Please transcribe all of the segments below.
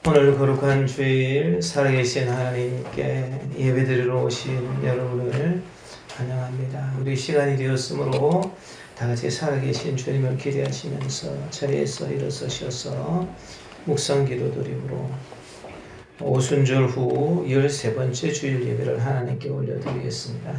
오늘 거룩한 주일 살아계신 하나님께 예배드리러 오신 여러분을 환영합니다. 우리 시간이 되었으므로 다같이 살아계신 주님을 기대하시면서 자리에서 일어서셔서 묵상 기도드림으로 오순절 후 13번째 주일 예배를 하나님께 올려드리겠습니다.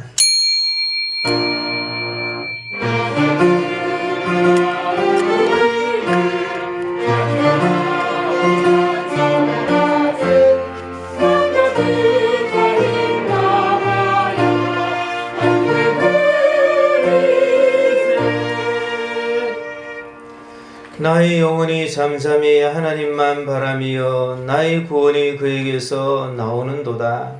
나의 영혼이 잠잠히 하나님만 바라며 나의 구원이 그에게서 나오는도다.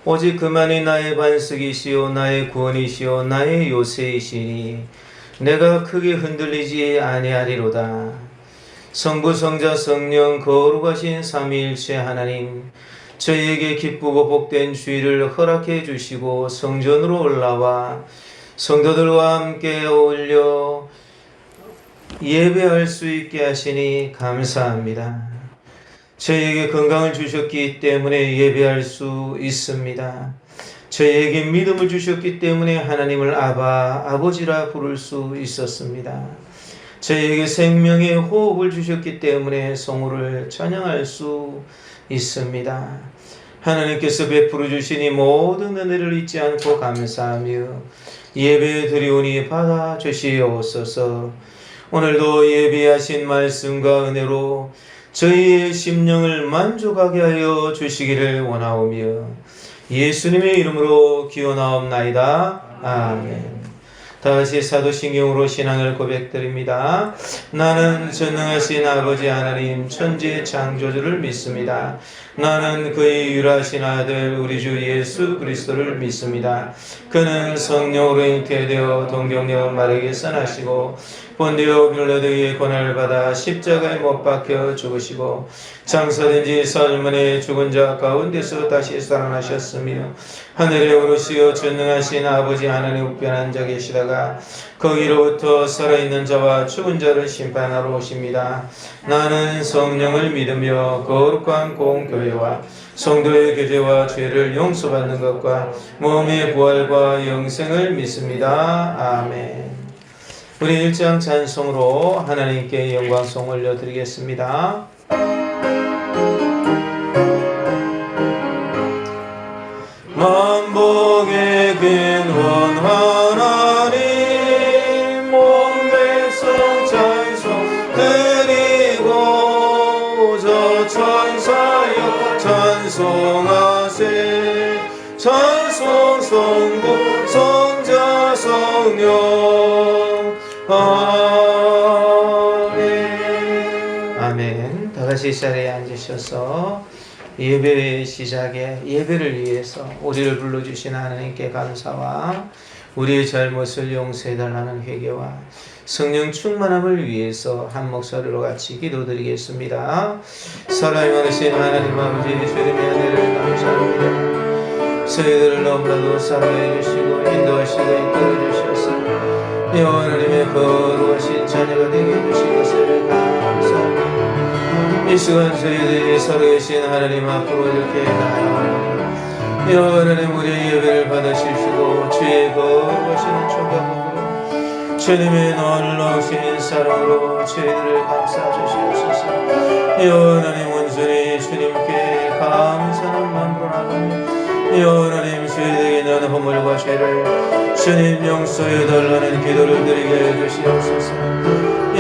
오직 그만이 나의 반석이시요 나의 구원이시요 나의 요새이시니 내가 크게 흔들리지 아니하리로다. 성부 성자 성령 거룩하신 삼위일체 하나님, 저희에게 기쁘고 복된 주일을 허락해 주시고 성전으로 올라와 성도들과 함께 어울려 예배할 수 있게 하시니 감사합니다. 저희에게 건강을 주셨기 때문에 예배할 수 있습니다. 저희에게 믿음을 주셨기 때문에 하나님을 아바, 아버지라 부를 수 있었습니다. 저희에게 생명의 호흡을 주셨기 때문에 성호를 찬양할 수 있습니다. 하나님께서 베풀어 주시니 모든 은혜를 잊지 않고 감사하며 예배 드리오니 받아 주시옵소서. 오늘도 예비하신 말씀과 은혜로 저희의 심령을 만족하게 하여 주시기를 원하오며 예수님의 이름으로 기원하옵나이다. 아멘. 다시 사도신경으로 신앙을 고백드립니다. 나는 전능하신 아버지 하나님 천지 창조주를 믿습니다. 나는 그의 유일하신 아들 우리 주 예수 그리스도를 믿습니다. 그는 성령으로 잉태되어 동정녀 마리아에게서 나시고 본디오 빌라도의 고난을 받아 십자가에 못 박혀 죽으시고 장사된 지 사흘 만에 죽은 자 가운데서 다시 살아나셨으며 하늘에 오르시어 전능하신 아버지 하나님 우편에 앉아 계시다가 거기로부터 살아있는 자와 죽은 자를 심판하러 오십니다. 나는 성령을 믿으며 거룩한 공교회와 성도의 교제와 죄를 용서받는 것과 몸의 부활과 영생을 믿습니다. 아멘. 우리 1장 찬송으로 하나님께 영광송 올려드리겠습니다. 만복의 근원 하나님 몸백성 찬송 드리고 저 천사여 찬송하세. 찬송 성부 성자 성령 아멘. 아멘. 다같이 이 자리에 앉으셔서 예배의 시작에 예배를 위해서 우리를 불러주신 하나님께 감사와 우리의 잘못을 용서해달라는 회개와 성령 충만함을 위해서 한 목소리로 같이 기도드리겠습니다. 사랑이 많으신 하나님 아버지 주님의 은혜를 감사합니다. 저희들을 너무나도 사랑해 주시고 인도하시고 이끌어 주셔서 여호와 하나님의 거룩하신 자녀가 되게 해주신 것을 감사합니다. 이 시간 저희들이 살아계신 하나님 앞으로 이렇게 나아가니 여호와 하나님 우리의 예배를 받아주시고 주의 거룩하신 총각으로 주님의 놀라우신 사랑으로 저희들을 감싸주시옵소서. 여호와 하나님 온전히 주님께 감사는 마음으로 나가며 여호와 하나님 저희에게 있는 허물과 죄를 주님 용서해 달라는 기도를 드리게 해주시옵소서.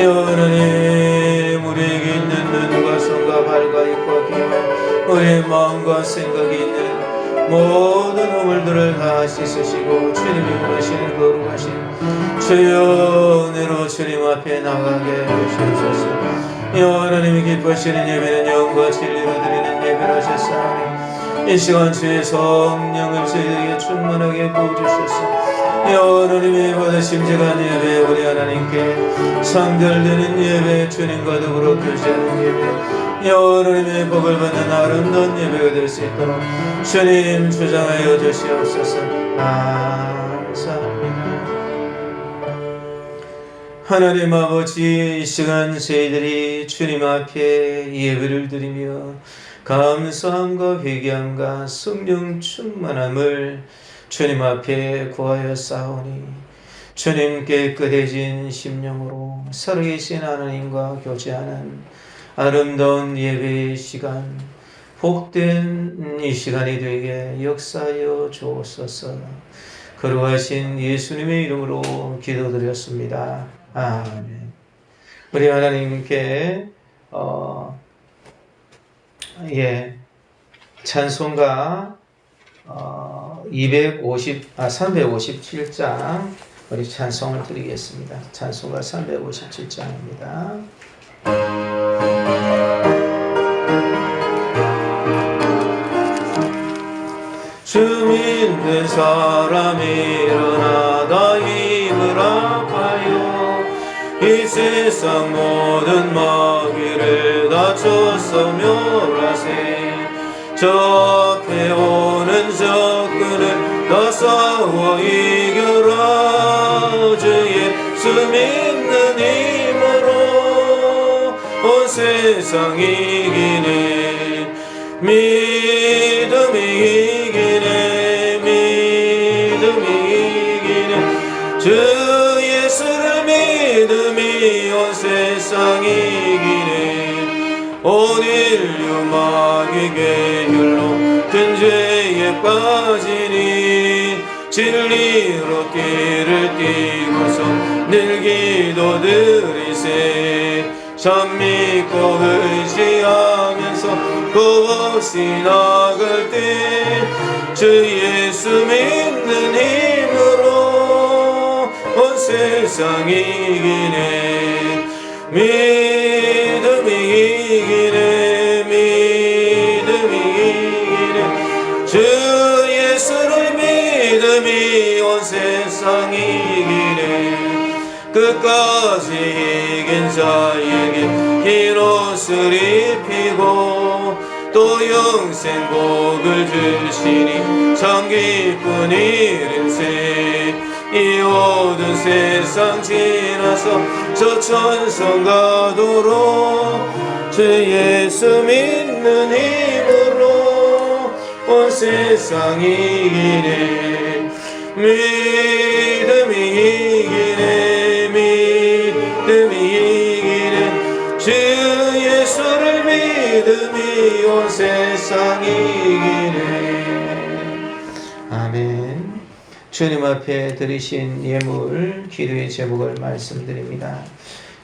여호와 하나님 우리에게 있는 눈과 손과 발과 입과 귀와 우리의 마음과 생각이 있는 모든 허물들을 다 씻으시고 주님이 원하시는 거룩하신 주여 은혜로 주님 앞에 나가게 해주시옵소서. 여호와 하나님이 기뻐하시는 예배는 영과 진리로 드리는 예배라 하셨사오니 이 시간 주의 성령을 저희에게 충만하게 부어주셔서 여호와 하나님의 받으심 제간 예배 우리 하나님께 상달되는 예배 주님과 더불어 교제하는 예배 여호와 하나님의 복을 받는 아름다운 예배가 될 수 있도록 주님 주장하여 주시옵소서. 감사합니다. 하나님 아버지, 이 시간 저희들이 주님 앞에 예배를 드리며 감사함과 회개함과 성령 충만함을 주님 앞에 구하여 싸우니 주님 깨끗해진 심령으로 살아계신 하나님과 교제하는 아름다운 예배의 시간, 복된 이 시간이 되게 역사하여 주옵소서. 거룩하신 예수님의 이름으로 기도드렸습니다. 아멘. 우리 하나님께 찬송가 357장 우리 찬송을 드리겠습니다. 찬송가 357장입니다. 주 믿는 사람이 일어나다 입을 아파요. 이 세상 모든 마귀를 다 쫓아 멸하세. 저 앞에 오는 적군을 다 싸워 이겨라. 주 예수 믿는 힘으로 온 세상 이기네. 믿음이 이기네. 믿음이 이기네. 주 예수를 믿음이 온 세상 이기네. 온 인류 마귀 계율로 큰 죄에 빠지니 진리로 길을 띠고서 늘 기도드리세. 참 믿고 의지하면서 겁없이 나갈 때 주 예수 믿는 힘으로 온 세상 이기네. 믿음이 이기네. 믿음이 이기네. 주 예수를 믿음이 온 세상 이기네. 끝까지 이긴 자에게 흰 옷을 입히고 또 영생 복을 주시니 참 기쁜 일일세. 이 모든 세상 지나서 저 천성 가도록 주 예수 믿는 힘으로 온 세상 이기네. 믿음이 이기네. 믿음이 이기네. 주 예수를 믿음이 온 세상 이기네. 아멘. 주님 앞에 드리신 예물 기도의 제목을 말씀드립니다.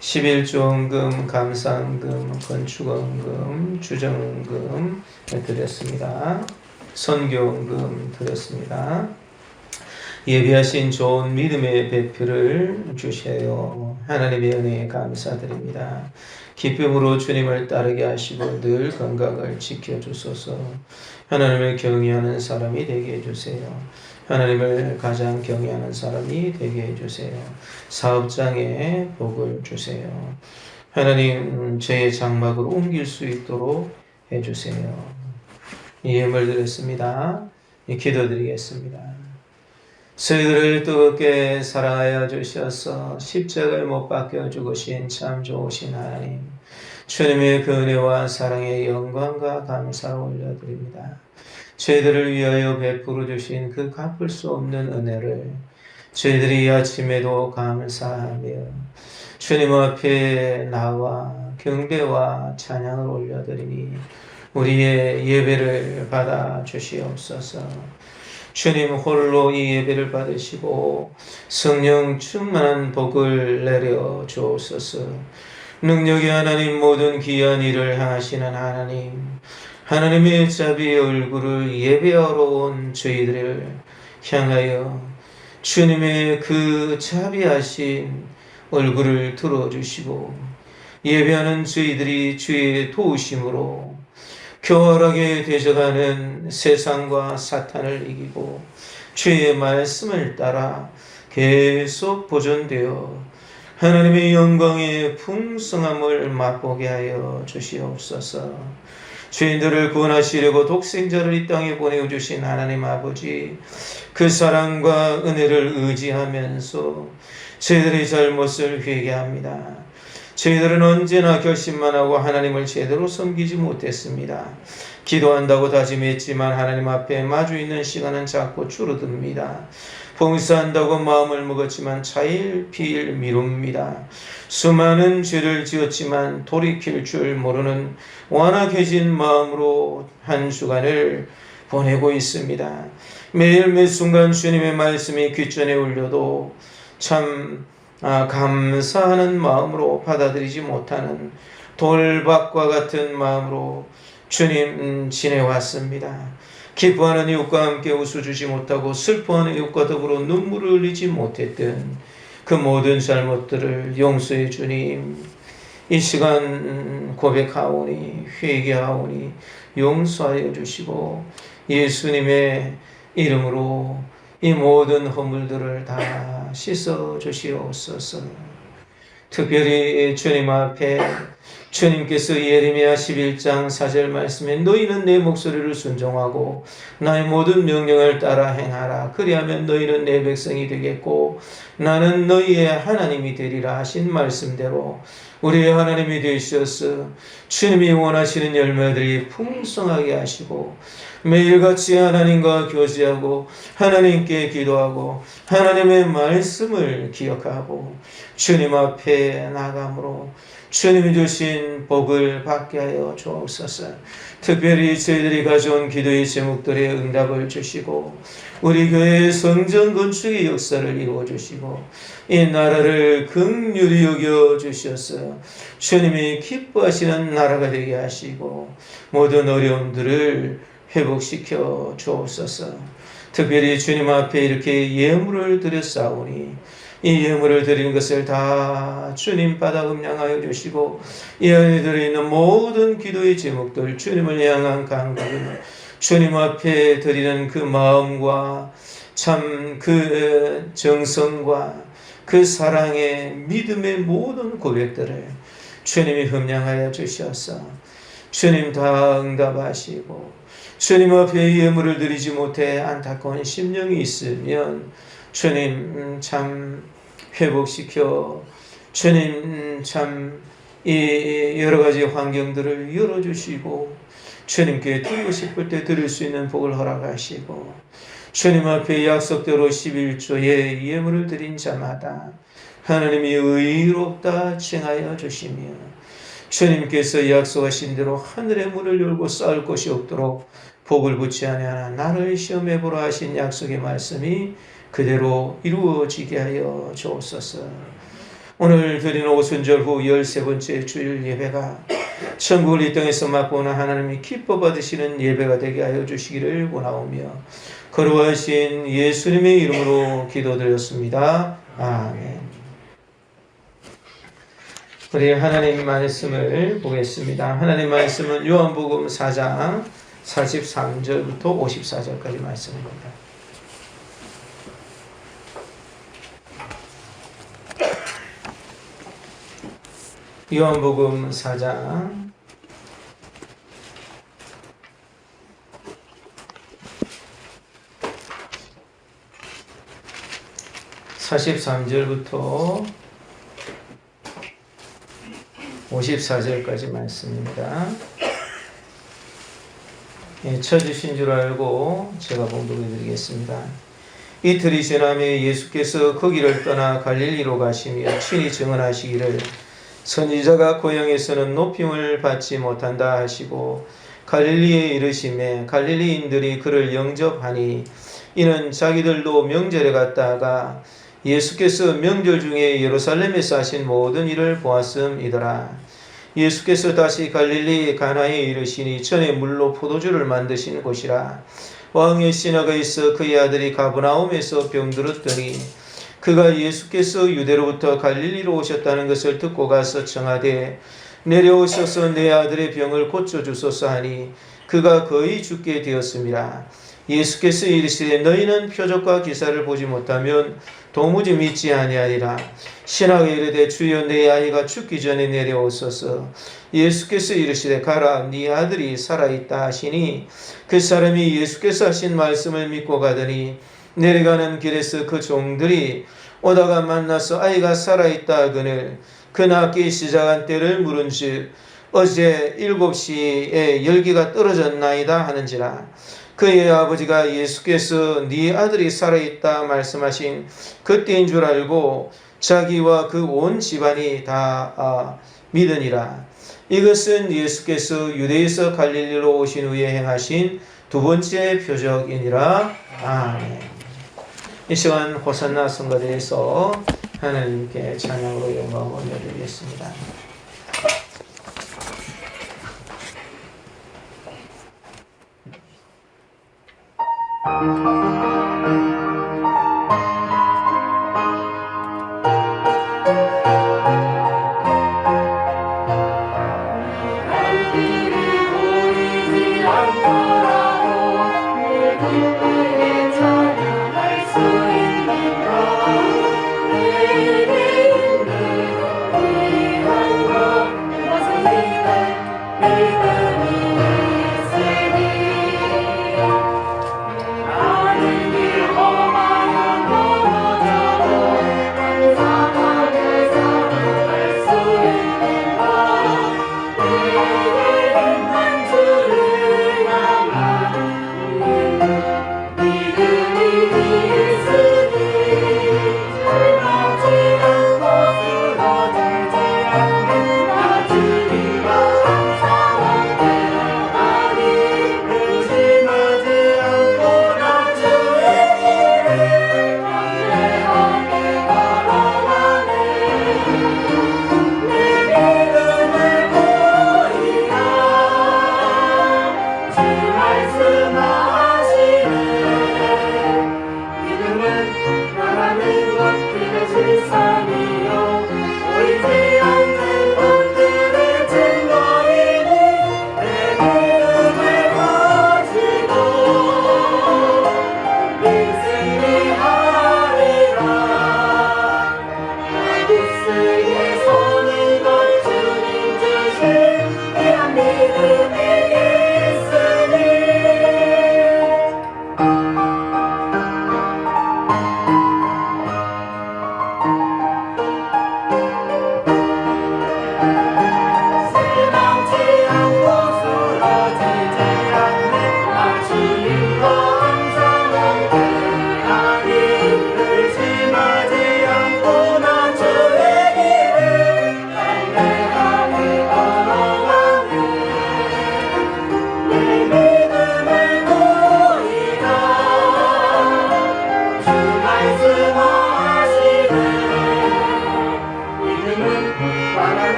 11조원금, 감사원금, 건축원금, 주정원금 드렸습니다. 선교원금 드렸습니다. 예비하신 좋은 믿음의 배표를 주셔요. 하나님의 은혜에 감사드립니다. 기쁨으로 주님을 따르게 하시고 늘 건강을 지켜주소서. 하나님을 경외하는 사람이 되게 해주세요. 하나님을 가장 경외하는 사람이 되게 해주세요. 사업장에 복을 주세요. 하나님 저의 장막으로 옮길 수 있도록 해주세요. 예물 드렸습니다. 기도드리겠습니다. 저희들을 뜨겁게 사랑하여 주셔서 십자가에 못 박혀 죽으신 참 좋으신 하나님, 주님의 그 은혜와 사랑의 영광과 감사를 올려드립니다. 저희들을 위하여 베풀어 주신 그 갚을 수 없는 은혜를 저희들이 이 아침에도 감사하며 주님 앞에 나와 경배와 찬양을 올려드리니 우리의 예배를 받아 주시옵소서. 주님 홀로 이 예배를 받으시고 성령 충만한 복을 내려 주옵소서. 능력의 하나님, 모든 귀한 일을 하시는 하나님, 하나님의 자비의 얼굴을 예배하러 온 저희들을 향하여 주님의 그 자비하신 얼굴을 들어주시고 예배하는 저희들이 주의 도우심으로 교활하게 되져가는 세상과 사탄을 이기고 주의 말씀을 따라 계속 보존되어 하나님의 영광의 풍성함을 맛보게 하여 주시옵소서. 죄인들을 구원하시려고 독생자를 이 땅에 보내주신 하나님 아버지, 그 사랑과 은혜를 의지하면서 저희들의 잘못을 회개합니다. 저희들은 언제나 결심만 하고 하나님을 제대로 섬기지 못했습니다. 기도한다고 다짐했지만 하나님 앞에 마주 있는 시간은 자꾸 줄어듭니다. 봉사한다고 마음을 먹었지만 차일피일 미룹니다. 수많은 죄를 지었지만 돌이킬 줄 모르는 완악해진 마음으로 한 주간을 보내고 있습니다. 매일 매 순간 주님의 말씀이 귓전에 울려도 참 감사하는 마음으로 받아들이지 못하는 돌박과 같은 마음으로 주님 지내왔습니다. 기뻐하는 이웃과 함께 웃어주지 못하고 슬퍼하는 이웃과 더불어 눈물을 흘리지 못했던 그 모든 잘못들을 용서해 주님, 이 시간 고백하오니 회개하오니 용서하여 주시고 예수님의 이름으로 이 모든 허물들을 다 씻어 주시옵소서. 특별히 주님 앞에 주님께서 예레미야 11장 4절 말씀에 너희는 내 목소리를 순종하고 나의 모든 명령을 따라 행하라. 그리하면 너희는 내 백성이 되겠고 나는 너희의 하나님이 되리라 하신 말씀대로 우리의 하나님이 되셔서 주님이 원하시는 열매들이 풍성하게 하시고 매일같이 하나님과 교제하고 하나님께 기도하고 하나님의 말씀을 기억하고 주님 앞에 나감으로 주님이 주신 복을 받게 하여 주옵소서. 특별히 저희들이 가져온 기도의 제목들의 응답을 주시고 우리 교회의 성전 건축의 역사를 이루어 주시고 이 나라를 긍휼히 여겨 주셔서 주님이 기뻐하시는 나라가 되게 하시고 모든 어려움들을 회복시켜 주옵소서. 특별히 주님 앞에 이렇게 예물을 드렸사오니 이 예물을 드리는 것을 다 주님 받아 음량하여 주시고 이 안에 들어있는 모든 기도의 제목들 주님을 향한 간구를 주님 앞에 드리는 그 마음과 참 그 정성과 그 사랑의 믿음의 모든 고백들을 주님이 흠량하여 주셔서 주님 다 응답하시고 주님 앞에 예물을 드리지 못해 안타까운 심령이 있으면 주님 참 회복시켜 주님 참 이 여러 가지 환경들을 열어주시고 주님께 드리고 싶을 때 드릴 수 있는 복을 허락하시고 주님 앞에 약속대로 11조의 예물을 드린 자마다 하나님이 의롭다 칭하여 주시며 주님께서 약속하신 대로 하늘의 문을 열고 쌓을 것이 없도록 복을 붙지 아니하나 나를 시험해 보라 하신 약속의 말씀이 그대로 이루어지게 하여 주옵소서. 오늘 드리는 오순절 후 13번째 주일 예배가 천국을 이 땅에서 맛보는 하나님이 기뻐 받으시는 예배가 되게 하여 주시기를 원하오며 거룩하신 예수님의 이름으로 기도드렸습니다. 아멘. 우리 하나님 말씀을 보겠습니다. 하나님 말씀은 요한복음 4장 43절부터 54절까지 말씀입니다. 요한복음 4장 43절부터 54절까지 말씀입니다. 쳐주신 줄 알고 제가 봉독해 드리겠습니다. 이틀이 지나매 예수께서 거기를 떠나 갈릴리로 가시며 친히 증언하시기를 선지자가 고향에서는 높임을 받지 못한다 하시고 갈릴리에 이르시매 갈릴리인들이 그를 영접하니 이는 자기들도 명절에 갔다가 예수께서 명절 중에 예루살렘에서 하신 모든 일을 보았음이더라. 예수께서 다시 갈릴리 가나에 이르시니 전에 물로 포도주를 만드신 곳이라. 왕의 신하가 있어 그의 아들이 가버나움에서 병들었더니 그가 예수께서 유대로부터 갈릴리로 오셨다는 것을 듣고 가서 청하되 내려오셔서 내 아들의 병을 고쳐주소서 하니 그가 거의 죽게 되었습니다. 예수께서 이르시되 너희는 표적과 기사를 보지 못하면 도무지 믿지 아니하리라. 신하가 이르되 주여 내 아이가 죽기 전에 내려오소서. 예수께서 이르시되 가라 네 아들이 살아있다 하시니 그 사람이 예수께서 하신 말씀을 믿고 가더니 내려가는 길에서 그 종들이 오다가 만나서 아이가 살아있다 하거늘 그 낳기 시작한 때를 물은즉 어제 7시에 열기가 떨어졌나이다 하는지라. 그의 아버지가 예수께서 네 아들이 살아있다 말씀하신 그때인 줄 알고 자기와 그 온 집안이 다 믿으니라. 이것은 예수께서 유대에서 갈릴리로 오신 후에 행하신 두 번째 표적이니라. 아멘. 이 시간 호산나 성가대에서 하나님께 찬양으로 영광을 올려드리겠습니다.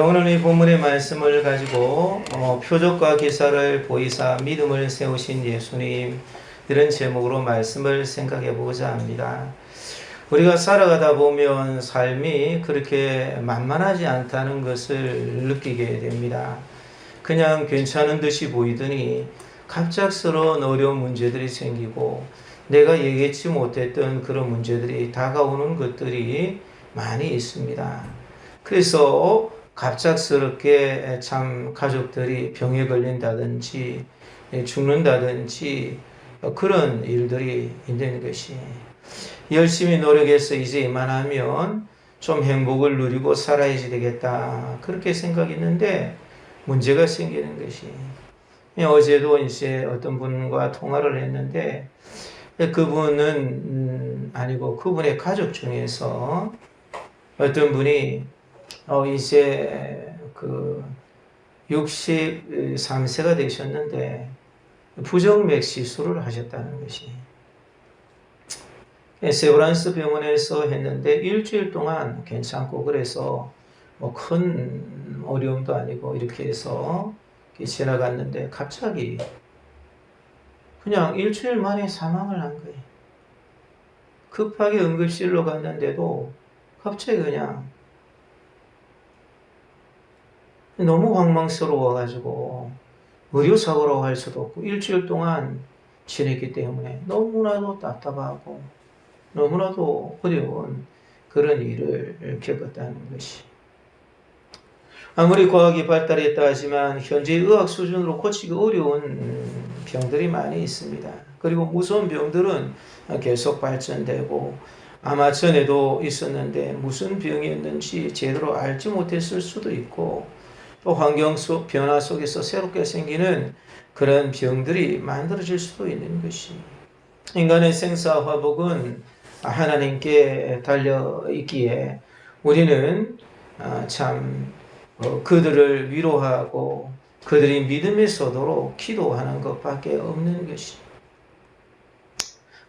오늘 이 본문의 말씀을 가지고 표적과 기사를 보이사 믿음을 세우신 예수님, 이런 제목으로 말씀을 생각해 보고자 합니다. 우리가 살아가다 보면 삶이 그렇게 만만하지 않다는 것을 느끼게 됩니다. 그냥 괜찮은 듯이 보이더니 갑작스러운 어려운 문제들이 생기고 내가 예기치 못했던 그런 문제들이 다가오는 것들이 많이 있습니다. 그래서 갑작스럽게 참 가족들이 병에 걸린다든지 죽는다든지 그런 일들이 있는 것이, 열심히 노력해서 이제 이만하면 좀 행복을 누리고 살아야지 되겠다 그렇게 생각했는데 문제가 생기는 것이, 어제도 이제 어떤 분과 통화를 했는데 그분은 아니고 그분의 가족 중에서 어떤 분이 이제 63세가 되셨는데 부정맥 시술을 하셨다는 것이, 세브란스 병원에서 했는데 일주일 동안 괜찮고, 그래서 뭐 큰 어려움도 아니고 이렇게 해서 지나갔는데 갑자기 그냥 일주일 만에 사망을 한 거예요. 급하게 응급실로 갔는데도 갑자기 그냥 너무 황망스러워가지고 의료사고라고 할 수도 없고 일주일 동안 지냈기 때문에 너무나도 답답하고 너무나도 어려운 그런 일을 겪었다는 것이. 아무리 과학이 발달했다 하지만 현재 의학 수준으로 고치기 어려운 병들이 많이 있습니다. 그리고 무서운 병들은 계속 발전되고, 아마 전에도 있었는데 무슨 병이었는지 제대로 알지 못했을 수도 있고, 또 환경 속 변화 속에서 새롭게 생기는 그런 병들이 만들어질 수도 있는 것이. 인간의 생사화복은 하나님께 달려 있기에 우리는 참 그들을 위로하고 그들이 믿음에 서도록 기도하는 것밖에 없는 것이.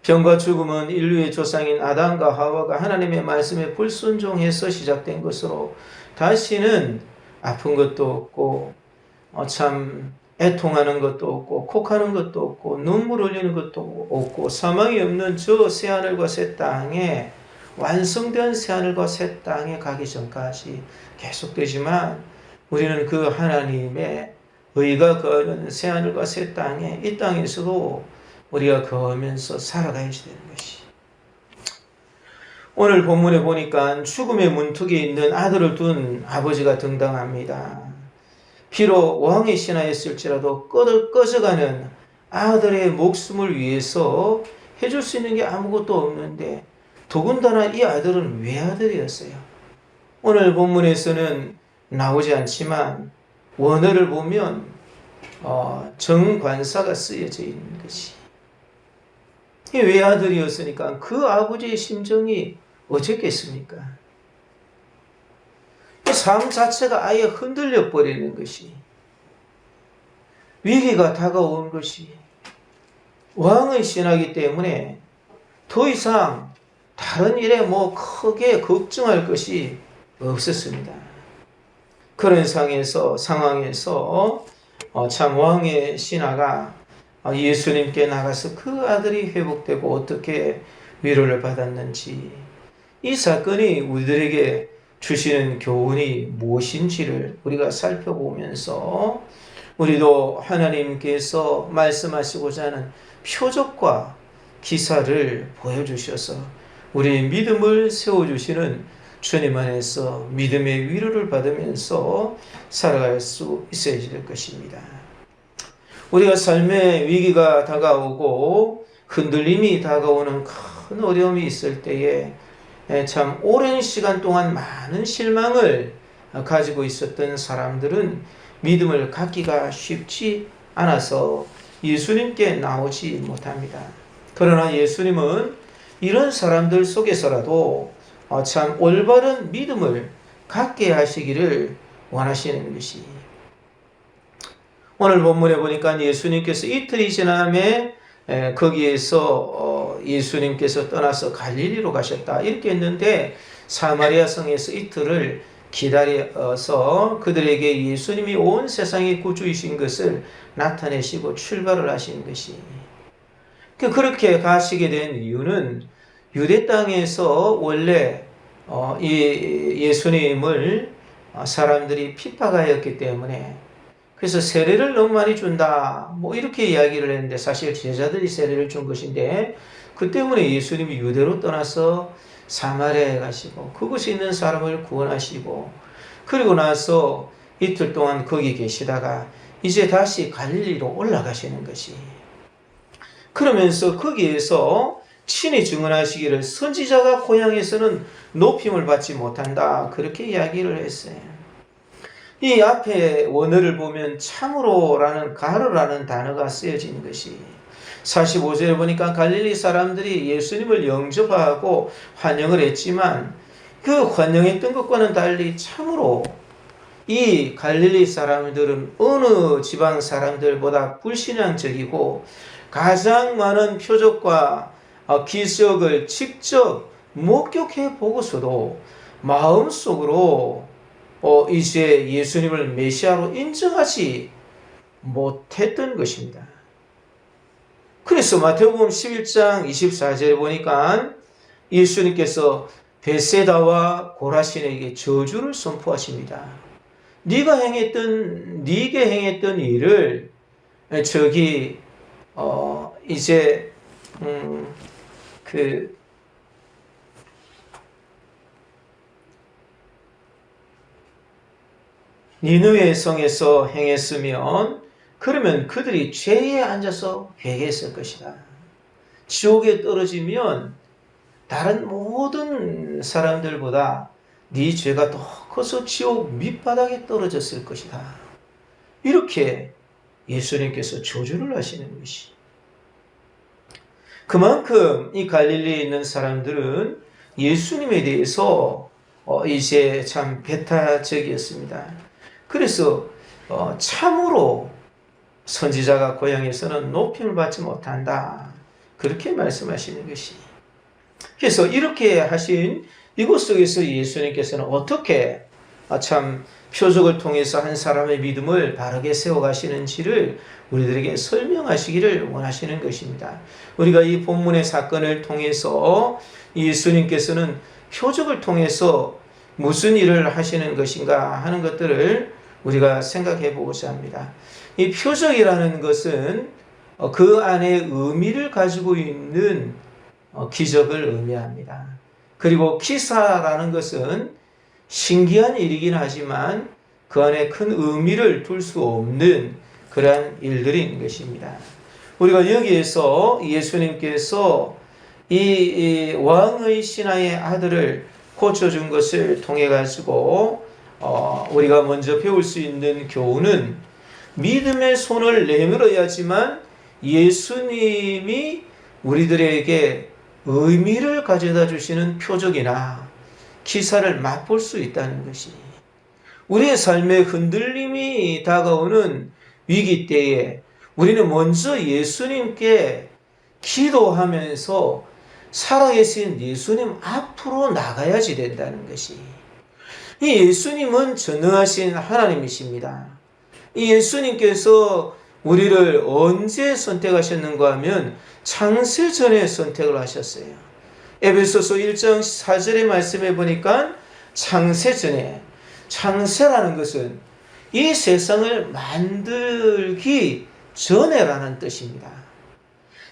병과 죽음은 인류의 조상인 아담과 하와가 하나님의 말씀에 불순종해서 시작된 것으로, 다시는 아픈 것도 없고 참 애통하는 것도 없고 곡하는 것도 없고 눈물 흘리는 것도 없고 사망이 없는 저 새하늘과 새 땅에, 완성된 새하늘과 새 땅에 가기 전까지 계속되지만, 우리는 그 하나님의 의가 거하는 새하늘과 새 땅에, 이 땅에서도 우리가 거하면서 살아가야 되는 것이. 오늘 본문에 보니까 죽음의 문턱에 있는 아들을 둔 아버지가 등장합니다. 비록 왕의 신하였을지라도 꺼져가는 아들의 목숨을 위해서 해줄 수 있는 게 아무것도 없는데, 더군다나 이 아들은 외아들이었어요. 오늘 본문에서는 나오지 않지만 원어를 보면 정관사가 쓰여져 있는 것이. 이 외아들이었으니까 그 아버지의 심정이 어쨌겠습니까? 삶 자체가 아예 흔들려 버리는 것이, 위기가 다가온 것이, 왕의 신하기 때문에 더 이상 다른 일에 크게 걱정할 것이 없었습니다. 그런 상황에서 참 왕의 신하가 예수님께 나가서 그 아들이 회복되고 어떻게 위로를 받았는지, 이 사건이 우리들에게 주시는 교훈이 무엇인지를 우리가 살펴보면서, 우리도 하나님께서 말씀하시고자 하는 표적과 기사를 보여주셔서 우리의 믿음을 세워주시는 주님 안에서 믿음의 위로를 받으면서 살아갈 수 있어야 될 것입니다. 우리가 삶의 위기가 다가오고 흔들림이 다가오는 큰 어려움이 있을 때에 참 오랜 시간 동안 많은 실망을 가지고 있었던 사람들은 믿음을 갖기가 쉽지 않아서 예수님께 나오지 못합니다. 그러나 예수님은 이런 사람들 속에서라도 참 올바른 믿음을 갖게 하시기를 원하시는 것이. 오늘 본문에 보니까 예수님께서 이틀이 지남에 거기에서 예수님께서 떠나서 갈릴리로 가셨다 이렇게 했는데, 사마리아 성에서 이틀을 기다려서 그들에게 예수님이 온 세상의 구주이신 것을 나타내시고 출발을 하신 것이. 그렇게 가시게 된 이유는 유대 땅에서 원래 예수님을 사람들이 핍박하였기 때문에, 그래서 세례를 너무 많이 준다 이렇게 이야기를 했는데, 사실 제자들이 세례를 준 것인데, 그 때문에 예수님이 유대로 떠나서 사마리아에 가시고 그곳에 있는 사람을 구원하시고, 그리고 나서 이틀 동안 거기 계시다가 이제 다시 갈릴리로 올라가시는 것이. 그러면서 거기에서 친히 증언하시기를 선지자가 고향에서는 높임을 받지 못한다 그렇게 이야기를 했어요. 이 앞에 원어를 보면 참으로라는 가르라는 단어가 쓰여진 것이, 45절에 보니까 갈릴리 사람들이 예수님을 영접하고 환영을 했지만 그 환영했던 것과는 달리 참으로 이 갈릴리 사람들은 어느 지방 사람들보다 불신앙적이고 가장 많은 표적과 기적을 직접 목격해 보고서도 마음속으로 이제 예수님을 메시아로 인정하지 못했던 것입니다. 그래서 마태복음 11장 24절에 보니까 예수님께서 벳세다와 고라신에게 저주를 선포하십니다. 네게 행했던 일을 저기 이제 니느웨 성에서 행했으면 그러면 그들이 죄에 앉아서 회개했을 것이다. 지옥에 떨어지면 다른 모든 사람들보다 네 죄가 더 커서 지옥 밑바닥에 떨어졌을 것이다. 이렇게 예수님께서 조주를 하시는 것이. 그만큼 이 갈릴리에 있는 사람들은 예수님에 대해서 이제 참 배타적이었습니다. 그래서 참으로 선지자가 고향에서는 높임을 받지 못한다. 그렇게 말씀하시는 것이. 그래서 이렇게 하신 이곳 속에서 예수님께서는 어떻게 참 표적을 통해서 한 사람의 믿음을 바르게 세워가시는지를 우리들에게 설명하시기를 원하시는 것입니다. 우리가 이 본문의 사건을 통해서 예수님께서는 표적을 통해서 무슨 일을 하시는 것인가 하는 것들을 우리가 생각해 보고자 합니다. 이 표적이라는 것은 그 안에 의미를 가지고 있는 기적을 의미합니다. 그리고 기사라는 것은 신기한 일이긴 하지만 그 안에 큰 의미를 둘 수 없는 그러한 일들인 것입니다. 우리가 여기에서 예수님께서 이 왕의 신하의 아들을 고쳐준 것을 통해 가지고 우리가 먼저 배울 수 있는 교훈은 믿음의 손을 내밀어야지만 예수님이 우리들에게 의미를 가져다 주시는 표적이나 기사를 맛볼 수 있다는 것이. 우리의 삶에 흔들림이 다가오는 위기 때에 우리는 먼저 예수님께 기도하면서 살아계신 예수님 앞으로 나가야지 된다는 것이. 이 예수님은 전능하신 하나님이십니다. 이 예수님께서 우리를 언제 선택하셨는가 하면 창세전에 선택을 하셨어요. 에베소서 1장 4절의 말씀에 보니까 창세전에, 창세라는 것은 이 세상을 만들기 전에라는 뜻입니다.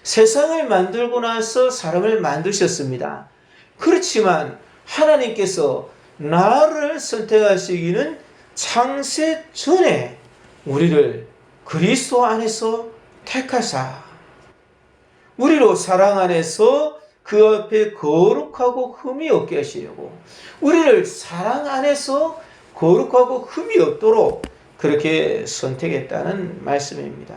세상을 만들고 나서 사람을 만드셨습니다. 그렇지만 하나님께서 나를 선택하시기는 창세 전에 우리를 그리스도 안에서 택하사 우리로 사랑 안에서 그 앞에 거룩하고 흠이 없게 하시려고 우리를 사랑 안에서 거룩하고 흠이 없도록 그렇게 선택했다는 말씀입니다.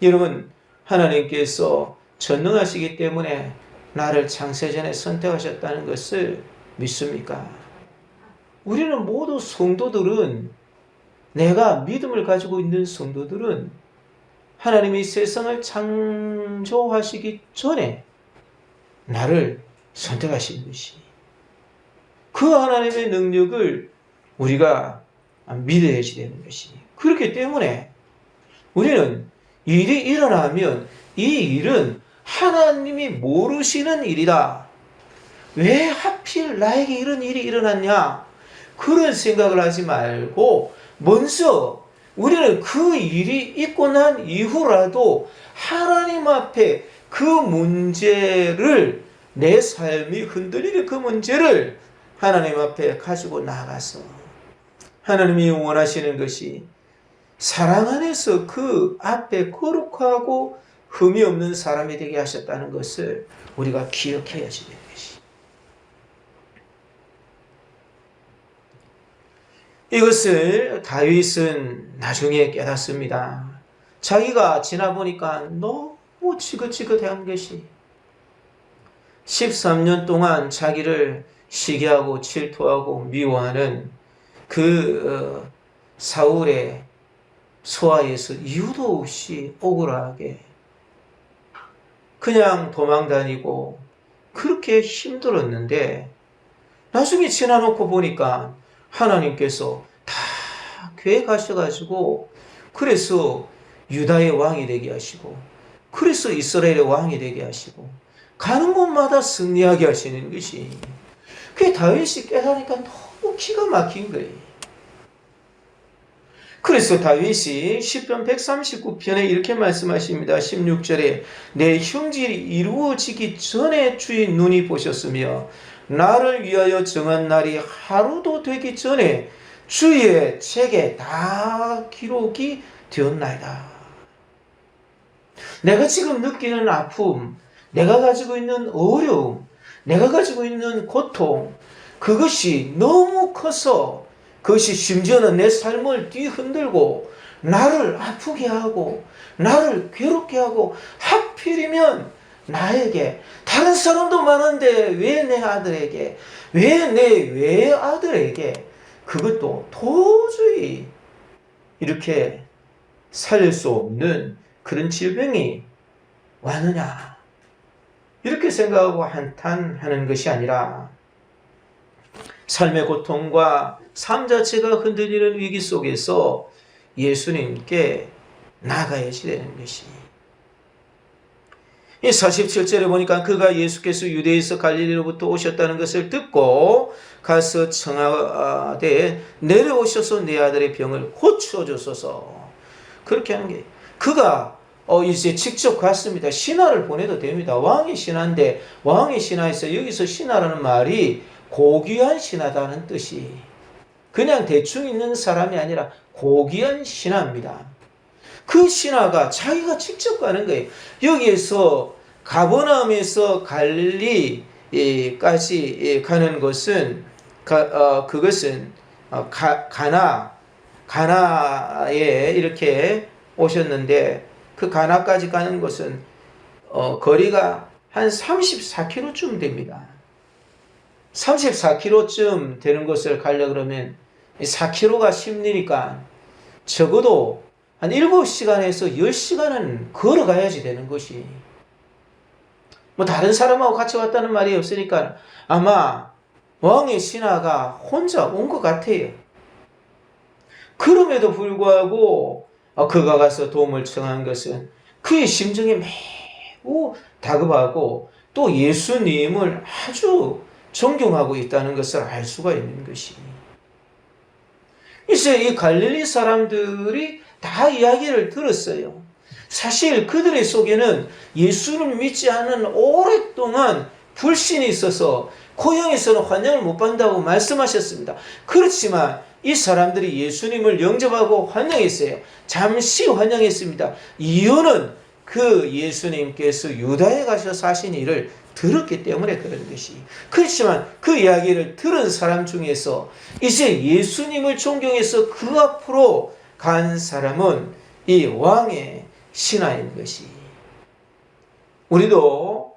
여러분, 하나님께서 전능하시기 때문에 나를 창세전에 선택하셨다는 것을 믿습니까? 우리는 모두 성도들은, 내가 믿음을 가지고 있는 성도들은 하나님이 세상을 창조하시기 전에 나를 선택하신 것이, 그 하나님의 능력을 우리가 믿어야지 되는 것이. 그렇기 때문에 우리는 일이 일어나면 이 일은 하나님이 모르시는 일이다. 왜 하필 나에게 이런 일이 일어났냐? 그런 생각을 하지 말고 먼저 우리는 그 일이 있고 난 이후라도 하나님 앞에 그 문제를, 내 삶이 흔들리는 그 문제를 하나님 앞에 가지고 나가서 하나님이 원하시는 것이 사랑 안에서 그 앞에 거룩하고 흠이 없는 사람이 되게 하셨다는 것을 우리가 기억해야지 되는 것이. 이것을 다윗은 나중에 깨닫습니다. 자기가 지나보니까 너무 지긋지긋한 것이, 13년 동안 자기를 시기하고 질투하고 미워하는 그 사울의 소아에서 이유도 없이 억울하게 그냥 도망다니고 그렇게 힘들었는데 나중에 지나놓고 보니까 하나님께서 다 계획하셔가지고 그래서 유다의 왕이 되게 하시고 그래서 이스라엘의 왕이 되게 하시고 가는 곳마다 승리하게 하시는 것이, 그게 다윗이 깨달으니까 너무 기가 막힌 거예요. 그래서 다윗이 시편 139편에 이렇게 말씀하십니다. 16절에 내 형질이 이루어지기 전에 주의 눈이 보셨으며 나를 위하여 정한 날이 하루도 되기 전에 주의 책에 다 기록이 되었나이다. 내가 지금 느끼는 아픔, 내가 가지고 있는 어려움, 내가 가지고 있는 고통, 그것이 너무 커서 그것이 심지어는 내 삶을 뒤흔들고 나를 아프게 하고 나를 괴롭게 하고 하필이면 나에게, 다른 사람도 많은데 왜 내 아들에게, 왜 내 외아들에게 그것도 도저히 이렇게 살릴 수 없는 그런 질병이 왔느냐, 이렇게 생각하고 한탄하는 것이 아니라 삶의 고통과 삶 자체가 흔들리는 위기 속에서 예수님께 나가야지 되는 것이, 이 47절에 보니까 그가 예수께서 유대에서 갈릴리로부터 오셨다는 것을 듣고 가서 청하되 내려오셔서 내 아들의 병을 고쳐주소서, 그렇게 하는 게, 그가 이제 직접 갔습니다. 신하를 보내도 됩니다. 왕의 신하인데, 왕의 신하에서 여기서 신하라는 말이 고귀한 신하다는 뜻이, 그냥 대충 있는 사람이 아니라 고귀한 신하입니다. 그 신하가 자기가 직접 가는 거예요. 여기에서 가버나움에서 갈릴리까지 가는 것은 그것은 가나에 이렇게 오셨는데, 그 가나까지 가는 것은 거리가 한 34km쯤 됩니다. 34km쯤 되는 것을 가려 그러면 4km가 10리니까 적어도 한 7시간에서 10시간은 걸어가야지 되는 것이, 뭐 다른 사람하고 같이 왔다는 말이 없으니까 아마 왕의 신하가 혼자 온 것 같아요. 그럼에도 불구하고 그가 가서 도움을 청한 것은 그의 심정이 매우 다급하고 또 예수님을 아주 존경하고 있다는 것을 알 수가 있는 것이, 이제 이 갈릴리 사람들이 다 이야기를 들었어요. 사실 그들의 속에는 예수를 믿지 않은 오랫동안 불신이 있어서 고향에서는 환영을 못 받는다고 말씀하셨습니다. 그렇지만 이 사람들이 예수님을 영접하고 환영했어요. 잠시 환영했습니다. 이유는 그 예수님께서 유다에 가셔서 하신 일을 들었기 때문에 그런 것이. 그렇지만 그 이야기를 들은 사람 중에서 이제 예수님을 존경해서 그 앞으로 간 사람은 이 왕의 신하인 것이. 우리도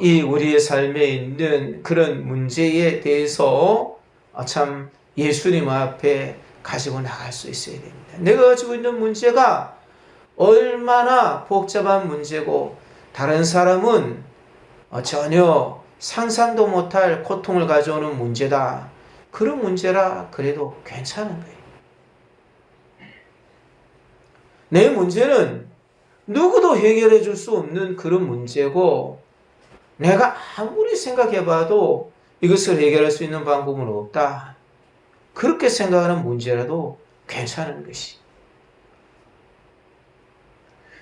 이 우리의 삶에 있는 그런 문제에 대해서 참 예수님 앞에 가지고 나갈 수 있어야 됩니다. 내가 가지고 있는 문제가 얼마나 복잡한 문제고 다른 사람은 전혀 상상도 못할 고통을 가져오는 문제다, 그런 문제라 그래도 괜찮은 거예요. 내 문제는 누구도 해결해 줄 수 없는 그런 문제고, 내가 아무리 생각해봐도 이것을 해결할 수 있는 방법은 없다, 그렇게 생각하는 문제라도 괜찮은 것이.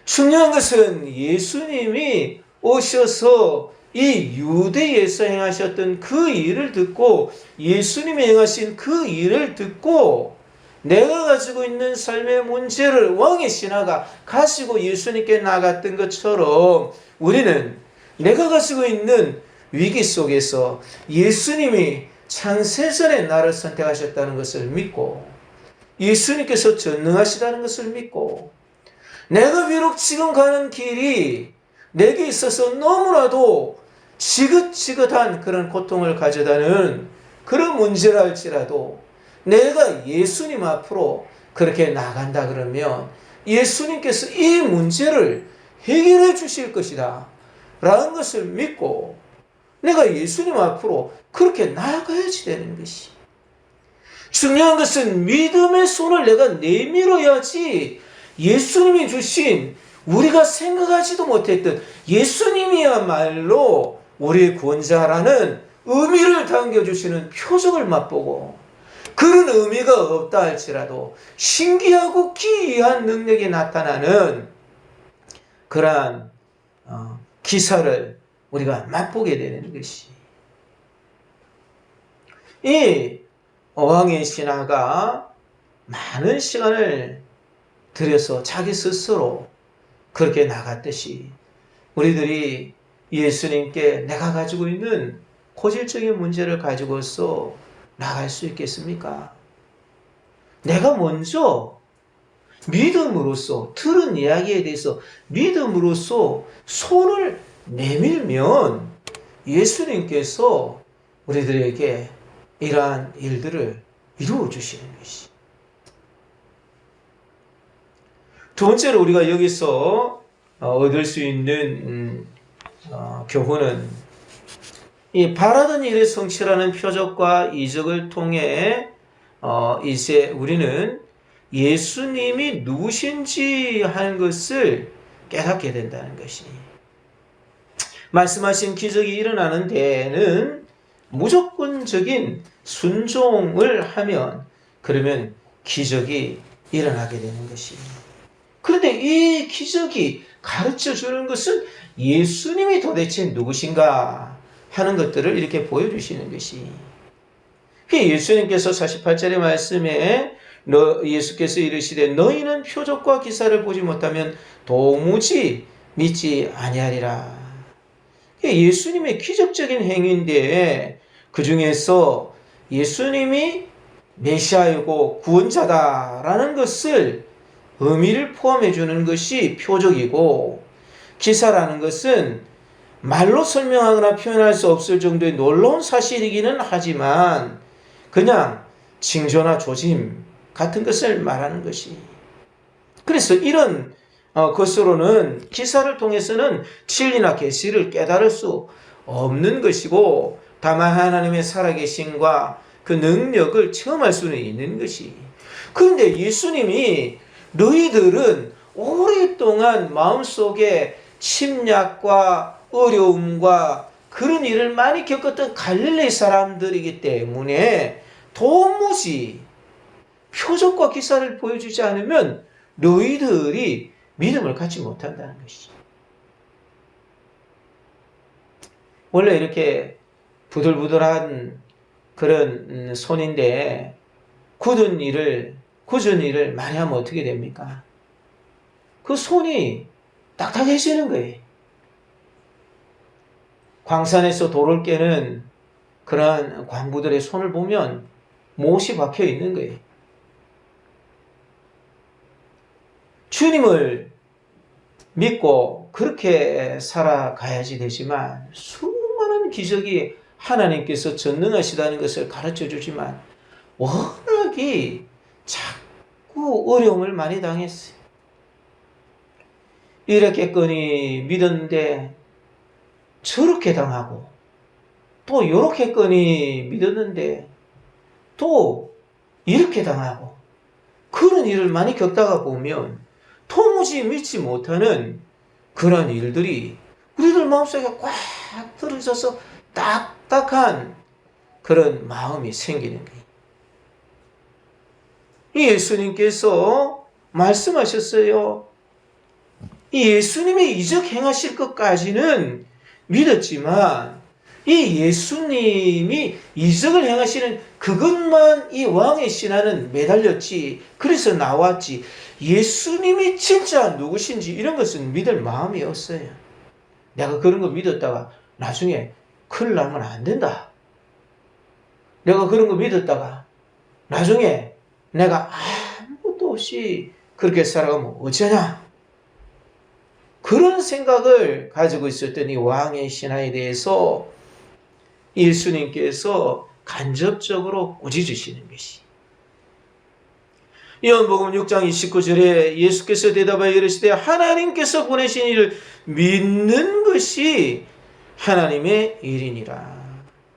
중요한 것은 예수님이 오셔서 이 유대에서 행하셨던 그 일을 듣고, 예수님이 행하신 그 일을 듣고 내가 가지고 있는 삶의 문제를 왕의 신하가 가지고 예수님께 나갔던 것처럼 우리는 내가 가지고 있는 위기 속에서 예수님이 창세전에 나를 선택하셨다는 것을 믿고, 예수님께서 전능하시다는 것을 믿고, 내가 비록 지금 가는 길이 내게 있어서 너무나도 지긋지긋한 그런 고통을 가져다는 그런 문제라 할지라도 내가 예수님 앞으로 그렇게 나간다 그러면 예수님께서 이 문제를 해결해 주실 것이다, 라는 것을 믿고 내가 예수님 앞으로 그렇게 나아가야지 되는 것이. 중요한 것은 믿음의 손을 내가 내밀어야지 예수님이 주신 우리가 생각하지도 못했던 예수님이야말로 우리의 구원자라는 의미를 담겨주시는 표적을 맛보고 그런 의미가 없다 할지라도 신기하고 기이한 능력이 나타나는 그러한 기사를 우리가 맛보게 되는 것이. 이 어항의 신하가 많은 시간을 들여서 자기 스스로 그렇게 나갔듯이 우리들이 예수님께 내가 가지고 있는 고질적인 문제를 가지고서 나갈 수 있겠습니까? 내가 먼저 믿음으로써 들은 이야기에 대해서 믿음으로써 손을 내밀면 예수님께서 우리들에게 이러한 일들을 이루어 주시는 것이. 두 번째로 우리가 여기서 얻을 수 있는 교훈은 이 바라던 일의 성취라는 표적과 이적을 통해 이제 우리는 예수님이 누구신지 하는 것을 깨닫게 된다는 것이. 말씀하신 기적이 일어나는 데에는 무조건적인 순종을 하면 그러면 기적이 일어나게 되는 것이. 그런데 이 기적이 가르쳐 주는 것은 예수님이 도대체 누구신가 하는 것들을 이렇게 보여주시는 것이. 예수님께서 48절의 말씀에 예수께서 이르시되 너희는 표적과 기사를 보지 못하면 도무지 믿지 아니하리라. 예수님의 기적적인 행위인데 그 중에서 예수님이 메시아이고 구원자다라는 것을 의미를 포함해 주는 것이 표적이고, 기사라는 것은 말로 설명하거나 표현할 수 없을 정도의 놀라운 사실이기는 하지만 그냥 징조나 조짐 같은 것을 말하는 것이. 그래서 이런 것으로는 기사를 통해서는 진리나 계시를 깨달을 수 없는 것이고 다만 하나님의 살아계심과 그 능력을 체험할 수는 있는 것이. 그런데 예수님이 너희들은 오랫동안 마음속에 침략과 어려움과 그런 일을 많이 겪었던 갈릴리 사람들이기 때문에 도무지 표적과 기사를 보여주지 않으면 너희들이 믿음을 갖지 못한다는 것이죠. 원래 이렇게 부들부들한 그런 손인데 굳은 일을 많이 하면 어떻게 됩니까? 그 손이 딱딱해지는 거예요. 광산에서 돌을 깨는 그러한 광부들의 손을 보면 못이 박혀 있는 거예요. 주님을 믿고 그렇게 살아가야지 되지만 수많은 기적이 하나님께서 전능하시다는 것을 가르쳐 주지만 워낙에 자꾸 어려움을 많이 당했어요. 이렇게거니 믿었는데 저렇게 당하고 또 이렇게거니 믿었는데 또 이렇게 당하고 그런 일을 많이 겪다가 보면 도무지 믿지 못하는 그런 일들이 우리들 마음속에 꽉 들어있어서 딱딱한 그런 마음이 생기는 거예요. 예수님께서 말씀하셨어요. 이 예수님이 이적 행하실 것까지는 믿었지만 이 예수님이 이적을 행하시는 그것만 이 왕의 신하는 매달렸지. 그래서 나왔지. 예수님이 진짜 누구신지 이런 것은 믿을 마음이 없어요. 내가 그런 거 믿었다가 나중에 큰일 나면 안 된다. 내가 그런 거 믿었다가 나중에 내가 아무것도 없이 그렇게 살아가면 어쩌냐. 그런 생각을 가지고 있었던 이 왕의 신하에 대해서 예수님께서 간접적으로 꾸짖으시는 것이. 요한복음 6장 29절에 예수께서 대답하여 이르시되 하나님께서 보내신 이를 믿는 것이 하나님의 일이니라.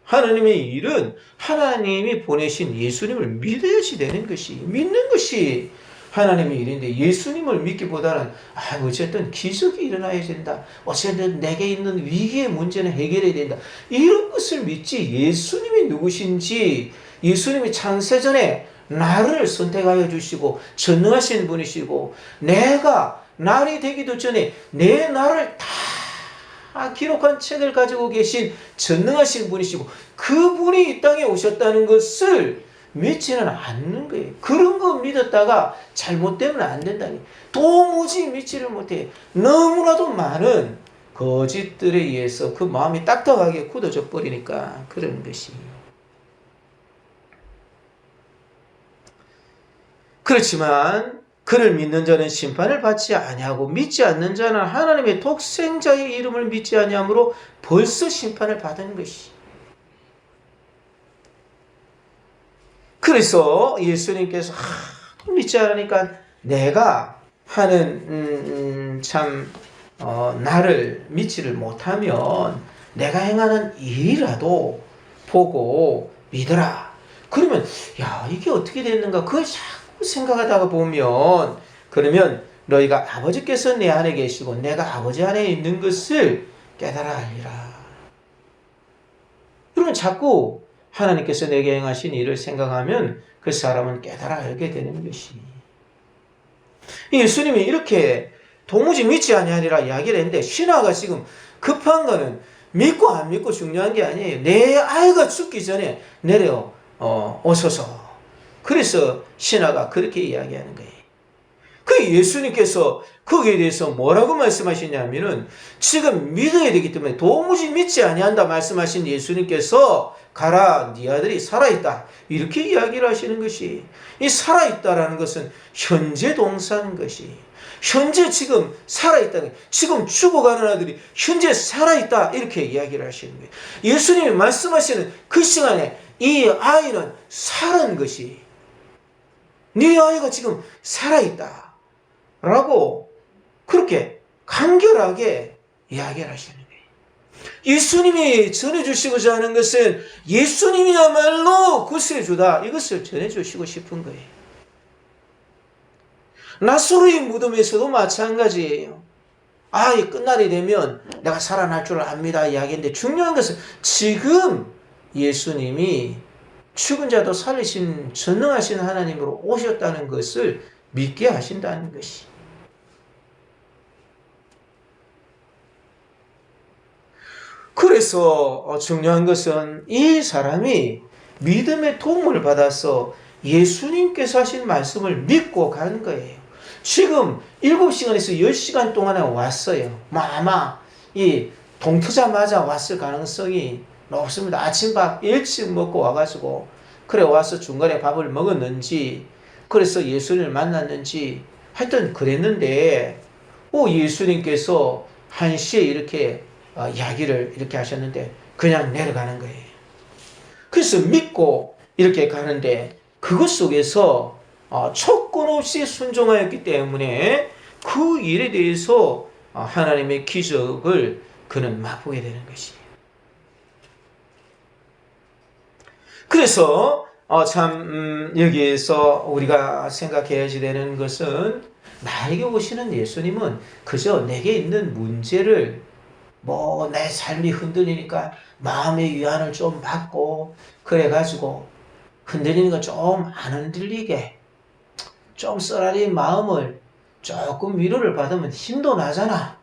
하나님의 일은 하나님이 보내신 예수님을 믿어야지 되는 것이, 믿는 것이 하나님의 일인데, 예수님을 믿기보다는 어쨌든 기적이 일어나야 된다, 어쨌든 내게 있는 위기의 문제는 해결해야 된다, 이런 것을 믿지, 예수님이 누구신지, 예수님이 창세전에 나를 선택하여 주시고 전능하신 분이시고 내가 날이 되기도 전에 내 날을 다 기록한 책을 가지고 계신 전능하신 분이시고 그분이 이 땅에 오셨다는 것을 믿지는 않는 거예요. 그런 거 믿었다가 잘못되면 안 된다니. 도무지 믿지를 못해. 너무나도 많은 거짓들에 의해서 그 마음이 딱딱하게 굳어져 버리니까 그런 것이. 그렇지만 그를 믿는 자는 심판을 받지 아니하고 믿지 않는 자는 하나님의 독생자의 이름을 믿지 아니하므로 벌써 심판을 받은 것이. 그래서 예수님께서 믿지 않으니까 내가 하는 나를 믿지를 못하면 내가 행하는 일이라도 보고 믿어라. 그러면 이게 어떻게 됐는가 그걸 자꾸 생각하다가 보면, 그러면 너희가 아버지께서 내 안에 계시고 내가 아버지 안에 있는 것을 깨달아 알리라. 그러면 자꾸 하나님께서 내게 행하신 일을 생각하면 그 사람은 깨달아 알게 되는 것이. 예수님이 이렇게 도무지 믿지 아니하리라 이야기를 했는데, 신화가 지금 급한 거는 믿고 안 믿고 중요한 게 아니에요. 내 아이가 죽기 전에 내려 오소서. 그래서 신화가 그렇게 이야기하는 거예요. 그 예수님께서 거기에 대해서 뭐라고 말씀하시냐면은, 지금 믿어야 되기 때문에 도무지 믿지 아니한다 말씀하신 예수님께서 가라, 네 아들이 살아있다, 이렇게 이야기를 하시는 것이, 이 살아있다라는 것은 현재 동사인 것이, 현재 지금 살아있다는, 지금 죽어가는 아들이 현재 살아있다, 이렇게 이야기를 하시는 거예요. 예수님이 말씀하시는 그 시간에 이 아이는 살은 것이, 네 아이가 지금 살아있다 라고 그렇게 간결하게 이야기를 하시는 거예요. 예수님이 전해주시고자 하는 것은 예수님이야말로 구세주다, 이것을 전해주시고 싶은 거예요. 나사로의 무덤에서도 마찬가지예요. 이 끝날이 되면 내가 살아날 줄 압니다 이야기인데, 중요한 것은 지금 예수님이 죽은 자도 살리신 전능하신 하나님으로 오셨다는 것을 믿게 하신다는 것이. 그래서 중요한 것은 이 사람이 믿음의 도움을 받아서 예수님께서 하신 말씀을 믿고 가는 거예요. 지금 7시간에서 10시간 동안에 왔어요. 아마 이 동트자마자 왔을 가능성이 높습니다. 아침밥 일찍 먹고 와가지고 그래 와서 중간에 밥을 먹었는지, 그래서 예수님을 만났는지 하여튼 그랬는데, 예수님께서 1시에 이렇게 이야기를 이렇게 하셨는데 그냥 내려가는 거예요. 그래서 믿고 이렇게 가는데, 그것 속에서 조건 없이 순종하였기 때문에 그 일에 대해서 하나님의 기적을 그는 맛보게 되는 것이에요. 그래서 여기에서 우리가 생각해야지 되는 것은, 나에게 오시는 예수님은 그저 내게 있는 문제를, 내 삶이 흔들리니까 마음의 위안을 좀 받고 그래가지고 흔들리는 거 좀 안 흔들리게, 좀 썰어린 마음을 조금 위로를 받으면 힘도 나잖아.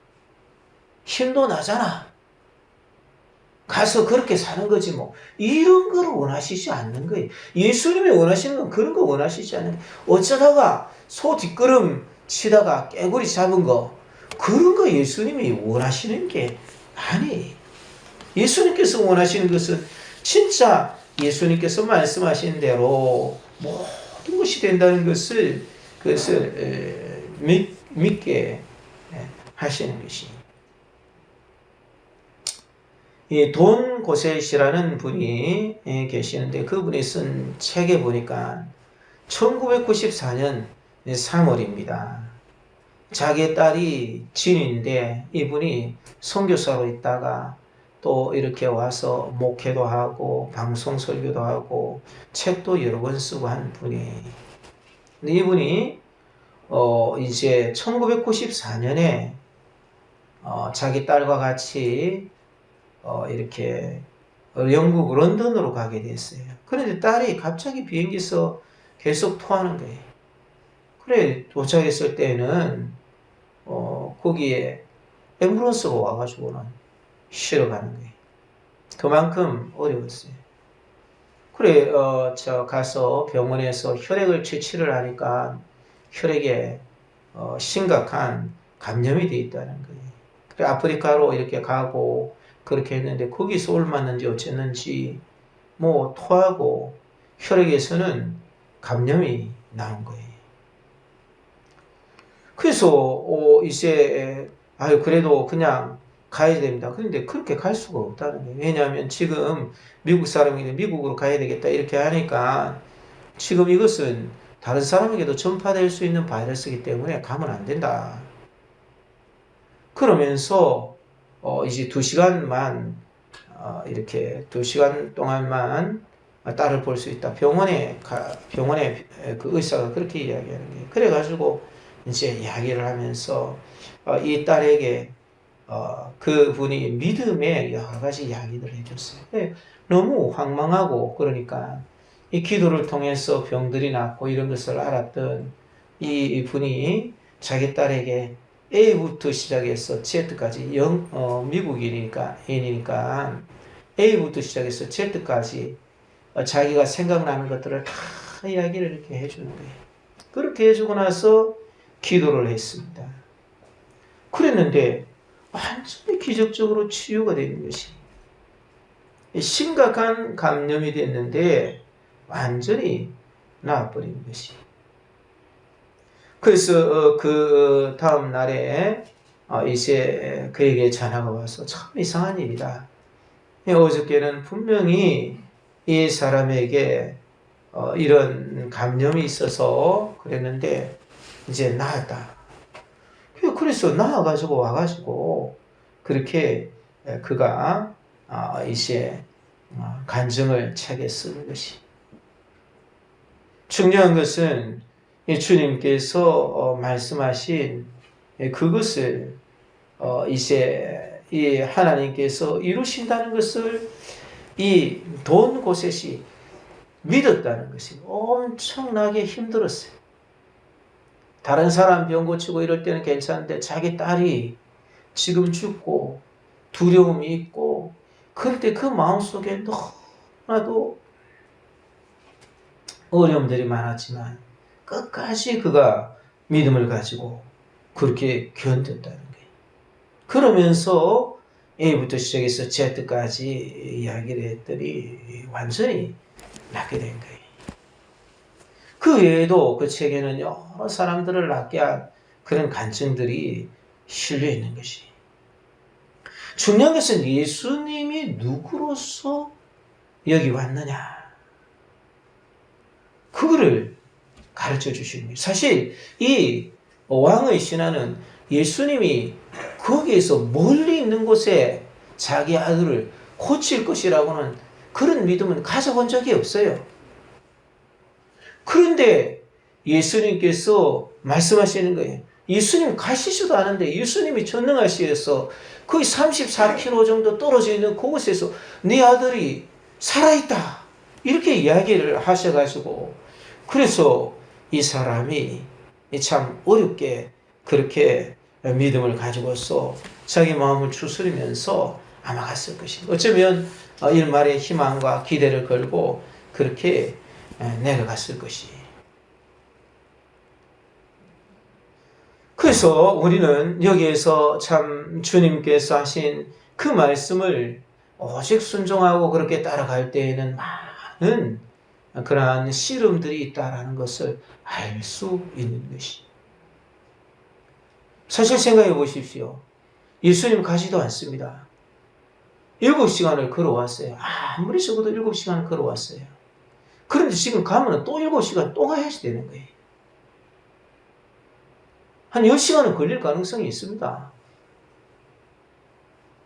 가서 그렇게 사는 거지 뭐. 이런 걸 원하시지 않는 거예요. 예수님이 원하시는 건 그런 거 원하시지 않는 거예요. 어쩌다가 소 뒷걸음 치다가 깨구리 잡은 거, 그런 거 예수님이 원하시는 게 아니에요. 예수님께서 원하시는 것은 진짜 예수님께서 말씀하신 대로 모든 것이 된다는 것을 믿게 하시는 것이. 이 돈 고셋이라는 분이 계시는데, 그분이 쓴 책에 보니까 1994년 3월입니다. 자기 딸이 진인데 이분이 선교사로 있다가 또 이렇게 와서 목회도 하고 방송 설교도 하고 책도 여러 권 쓰고 한 분이. 근데 이분이 이제 1994년에 자기 딸과 같이 이렇게 영국 런던으로 가게 됐어요. 그런데 딸이 갑자기 비행기에서 계속 토하는 거예요. 그래 도착했을 때는 거기에 앰뷸런스가 와가지고는 쉬러 가는 거예요. 그만큼 어려웠어요. 그래 저 가서 병원에서 혈액을 채취를 하니까 혈액에 심각한 감염이 돼 있다는 거예요. 그래 아프리카로 이렇게 가고 그렇게 했는데 거기서 옮았는지 어쨌는지 뭐 토하고 혈액에서는 감염이 나온 거예요. 그래서 이제 그래도 그냥 가야 됩니다. 그런데 그렇게 갈 수가 없다는 거예요. 왜냐하면 지금 미국 사람이 미국으로 가야 되겠다 이렇게 하니까 지금 이것은 다른 사람에게도 전파될 수 있는 바이러스이기 때문에 가면 안 된다. 그러면서 이제 2시간만 이렇게 2시간 동안만 딸을 볼 수 있다. 병원에 그 의사가 그렇게 이야기하는 거예요. 그래가지고 이제 이야기를 하면서 이 딸에게 그분이 믿음의 여러 가지 이야기들을 해줬어요. 너무 황망하고 그러니까 이 기도를 통해서 병들이 낫고 이런 것을 알았던 이 분이 자기 딸에게 A부터 시작해서 Z까지 미국인이니까 N이니까 A부터 시작해서 Z까지 자기가 생각나는 것들을 다 이야기를 이렇게 해주는 거예요. 그렇게 해주고 나서 기도를 했습니다. 그랬는데 완전히 기적적으로 치유가 되는 것이 심각한 감염이 됐는데 완전히 나아버린 것이. 그래서 그 다음 날에 이제 그에게 전화가 와서 참 이상한 일이다. 어저께는 분명히 이 사람에게 이런 감염이 있어서 그랬는데 이제 나았다. 그래서 나와가지고 와가지고 그렇게 그가 이제 간증을 책에 쓰는 것이. 중요한 것은 주님께서 말씀하신 그것을 이제 이 하나님께서 이루신다는 것을 이 돈 고셋이 믿었다는 것이 엄청나게 힘들었어요. 다른 사람 병 고치고 이럴 때는 괜찮은데 자기 딸이 지금 죽고 두려움이 있고 그럴 때 그 마음속에 너무나도 어려움들이 많았지만 끝까지 그가 믿음을 가지고 그렇게 견뎠다는 거예요. 그러면서 A부터 시작해서 Z까지 이야기를 했더니 완전히 낫게 된 거예요. 그 외에도 그 책에는 여러 사람들을 낫게 한 그런 간증들이 실려 있는 것이. 중요한 것은 예수님이 누구로서 여기 왔느냐. 그거를 가르쳐 주시는 거예요. 사실 이 왕의 신하는 예수님이 거기에서 멀리 있는 곳에 자기 아들을 고칠 것이라고는 그런 믿음은 가져본 적이 없어요. 그런데 예수님께서 말씀하시는 거예요. 예수님 가시지도 않은데 예수님이 전능하시어서 거의 34km 정도 떨어져 있는 그곳에서 네 아들이 살아있다. 이렇게 이야기를 하셔가지고 그래서 이 사람이 참 어렵게 그렇게 믿음을 가지고서 자기 마음을 추스리면서 아마 갔을 것입니다. 어쩌면 일말의 희망과 기대를 걸고 그렇게 내려갔을 것이. 그래서 우리는 여기에서 참 주님께서 하신 그 말씀을 오직 순종하고 그렇게 따라갈 때에는 많은 그러한 씨름들이 있다라는 것을 알 수 있는 것이. 사실 생각해 보십시오. 예수님 가지도 않습니다. 7시간을 걸어왔어요. 아무리 적어도 7시간 걸어왔어요. 그런데 지금 가면 또 7시간 또 가야지 되는 거예요. 한 10시간은 걸릴 가능성이 있습니다.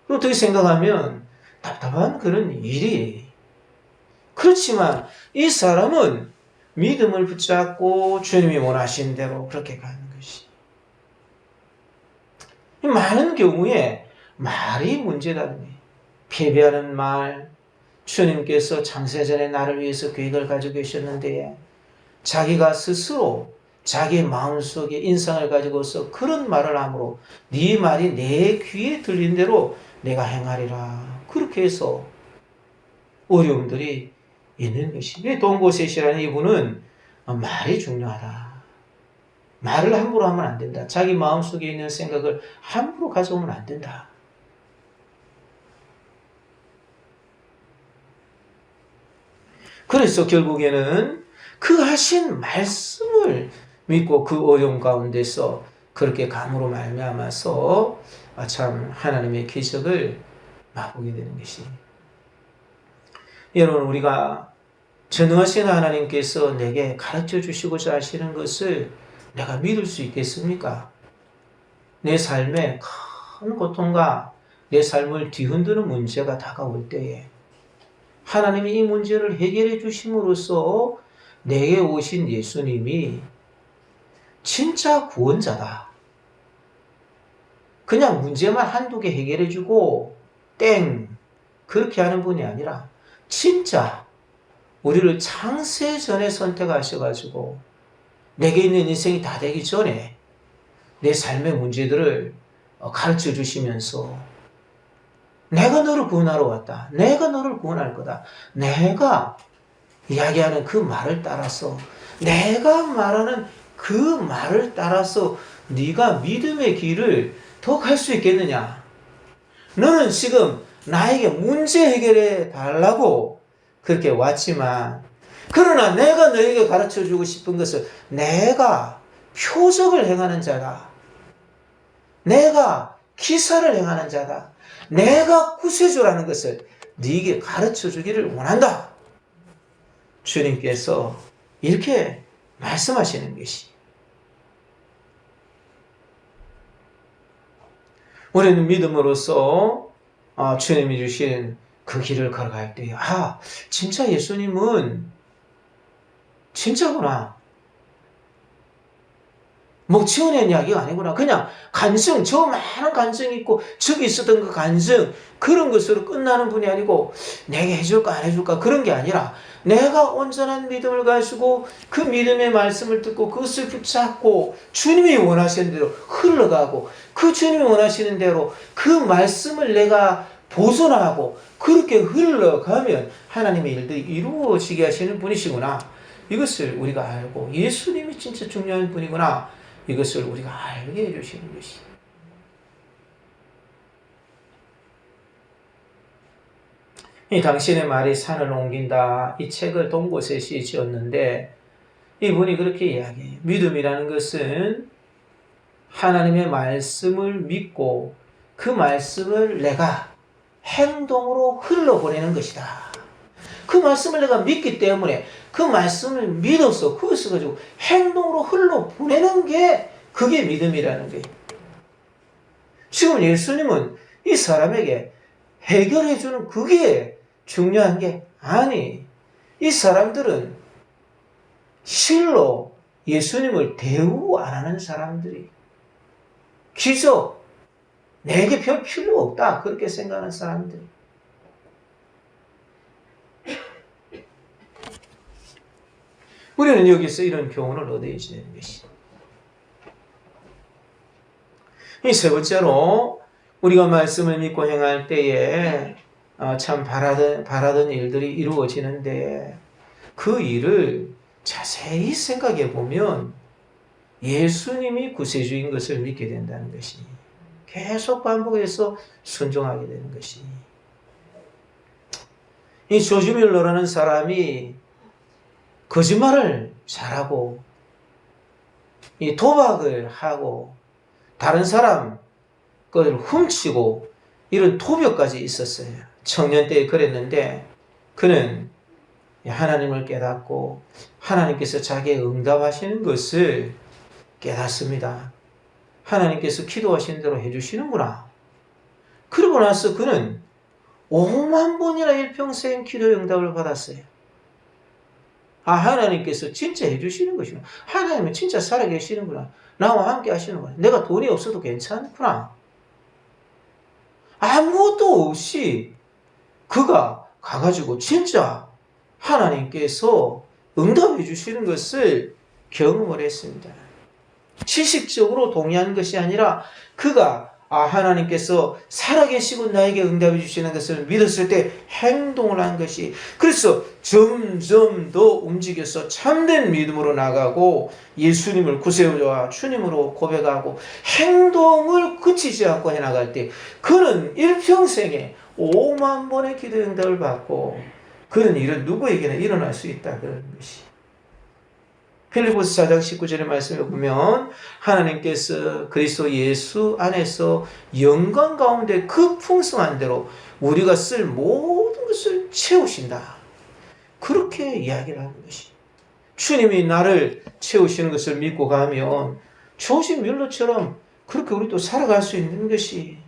어떻게 생각하면 답답한 그런 일이. 그렇지만 이 사람은 믿음을 붙잡고 주님이 원하신 대로 그렇게 가는 것이. 많은 경우에 말이 문제라는 거예요. 패배하는 말, 주님께서 창세전에 나를 위해서 계획을 가지고 계셨는데 자기가 스스로 자기의 마음속에 인상을 가지고서 그런 말을 함으로 네 말이 내 귀에 들린 대로 내가 행하리라. 그렇게 해서 어려움들이 있는 것이. 동고셋이라는 이분은 말이 중요하다. 말을 함부로 하면 안 된다. 자기 마음속에 있는 생각을 함부로 가져오면 안 된다. 그래서 결국에는 그 하신 말씀을 믿고 그 어려움 가운데서 그렇게 감으로 말미암아서 참 하나님의 기적을 맛보게 되는 것이. 여러분, 우리가 전능하신 하나님께서 내게 가르쳐 주시고자 하시는 것을 내가 믿을 수 있겠습니까? 내 삶에 큰 고통과 내 삶을 뒤흔드는 문제가 다가올 때에 하나님이 이 문제를 해결해 주심으로써 내게 오신 예수님이 진짜 구원자다. 그냥 문제만 한두 개 해결해 주고 땡 그렇게 하는 분이 아니라 진짜 우리를 창세전에 선택하셔가지고 내게 있는 인생이 다 되기 전에 내 삶의 문제들을 가르쳐 주시면서 내가 너를 구원하러 왔다. 내가 너를 구원할 거다. 내가 이야기하는 그 말을 따라서 내가 말하는 그 말을 따라서 네가 믿음의 길을 더 갈 수 있겠느냐. 너는 지금 나에게 문제 해결해 달라고 그렇게 왔지만 그러나 내가 너에게 가르쳐 주고 싶은 것은 내가 표적을 행하는 자다. 내가 기사를 행하는 자다. 내가 구세주라는 것을 네게 가르쳐 주기를 원한다. 주님께서 이렇게 말씀하시는 것이. 우리는 믿음으로써 주님이 주신 그 길을 걸어갈 때 진짜 예수님은 진짜구나. 뭐 지어낸 이야기가 아니구나. 그냥 간증, 저 많은 간증이 있고 저기 있었던 그 간증 그런 것으로 끝나는 분이 아니고 내게 해줄까 안 해줄까 그런 게 아니라 내가 온전한 믿음을 가지고 그 믿음의 말씀을 듣고 그것을 붙잡고 주님이 원하시는 대로 흘러가고 그 주님이 원하시는 대로 그 말씀을 내가 보존하고 그렇게 흘러가면 하나님의 일들이 이루어지게 하시는 분이시구나. 이것을 우리가 알고 예수님이 진짜 중요한 분이구나. 이것을 우리가 알게 해주시는 것이. 이 당신의 말이 산을 옮긴다. 이 책을 동고셋이 지었는데 이분이 그렇게 이야기해요. 믿음이라는 것은 하나님의 말씀을 믿고 그 말씀을 내가 행동으로 흘러보내는 것이다. 그 말씀을 내가 믿기 때문에 그 말씀을 믿어서 그것을 가지고 행동으로 흘러보내는 게 그게 믿음이라는 거예요. 지금 예수님은 이 사람에게 해결해주는 그게 중요한 게 아니. 이 사람들은 실로 예수님을 대우 안 하는 사람들이 기적 내게 별 필요 없다 그렇게 생각하는 사람들이 우리는 여기서 이런 교훈을 얻어야 되는 것이. 이 세 번째로 우리가 말씀을 믿고 행할 때에 참 바라던 일들이 이루어지는데 그 일을 자세히 생각해 보면 예수님이 구세주인 것을 믿게 된다는 것이. 계속 반복해서 순종하게 되는 것이. 이 조지 밀러라는 사람이 거짓말을 잘하고 이 도박을 하고 다른 사람 걸 훔치고 이런 토벽까지 있었어요. 청년 때에 그랬는데 그는 하나님을 깨닫고 하나님께서 자기의 응답하시는 것을 깨닫습니다. 하나님께서 기도하신 대로 해주시는구나. 그러고 나서 그는 5만 번이나 일평생 기도의 응답을 받았어요. 하나님께서 진짜 해주시는 것이구나. 하나님은 진짜 살아계시는구나. 나와 함께 하시는구나. 내가 돈이 없어도 괜찮구나. 아무것도 없이 그가 가가지고 진짜 하나님께서 응답해 주시는 것을 경험을 했습니다. 지식적으로 동의하는 것이 아니라 그가 하나님께서 살아계시고 나에게 응답해 주시는 것을 믿었을 때 행동을 한 것이, 그래서 점점 더 움직여서 참된 믿음으로 나가고 예수님을 구세주와 주님으로 고백하고 행동을 그치지 않고 해나갈 때 그는 일평생에 5만 번의 기도 응답을 받고 그런 일은 누구에게나 일어날 수 있다, 그런 것이. 필리포스 4장 19절의 말씀에 보면 하나님께서 그리스도 예수 안에서 영광 가운데 그 풍성한 대로 우리가 쓸 모든 것을 채우신다, 그렇게 이야기를 하는 것이. 주님이 나를 채우시는 것을 믿고 가면 조지 뮬러처럼 그렇게 우리도 살아갈 수 있는 것이.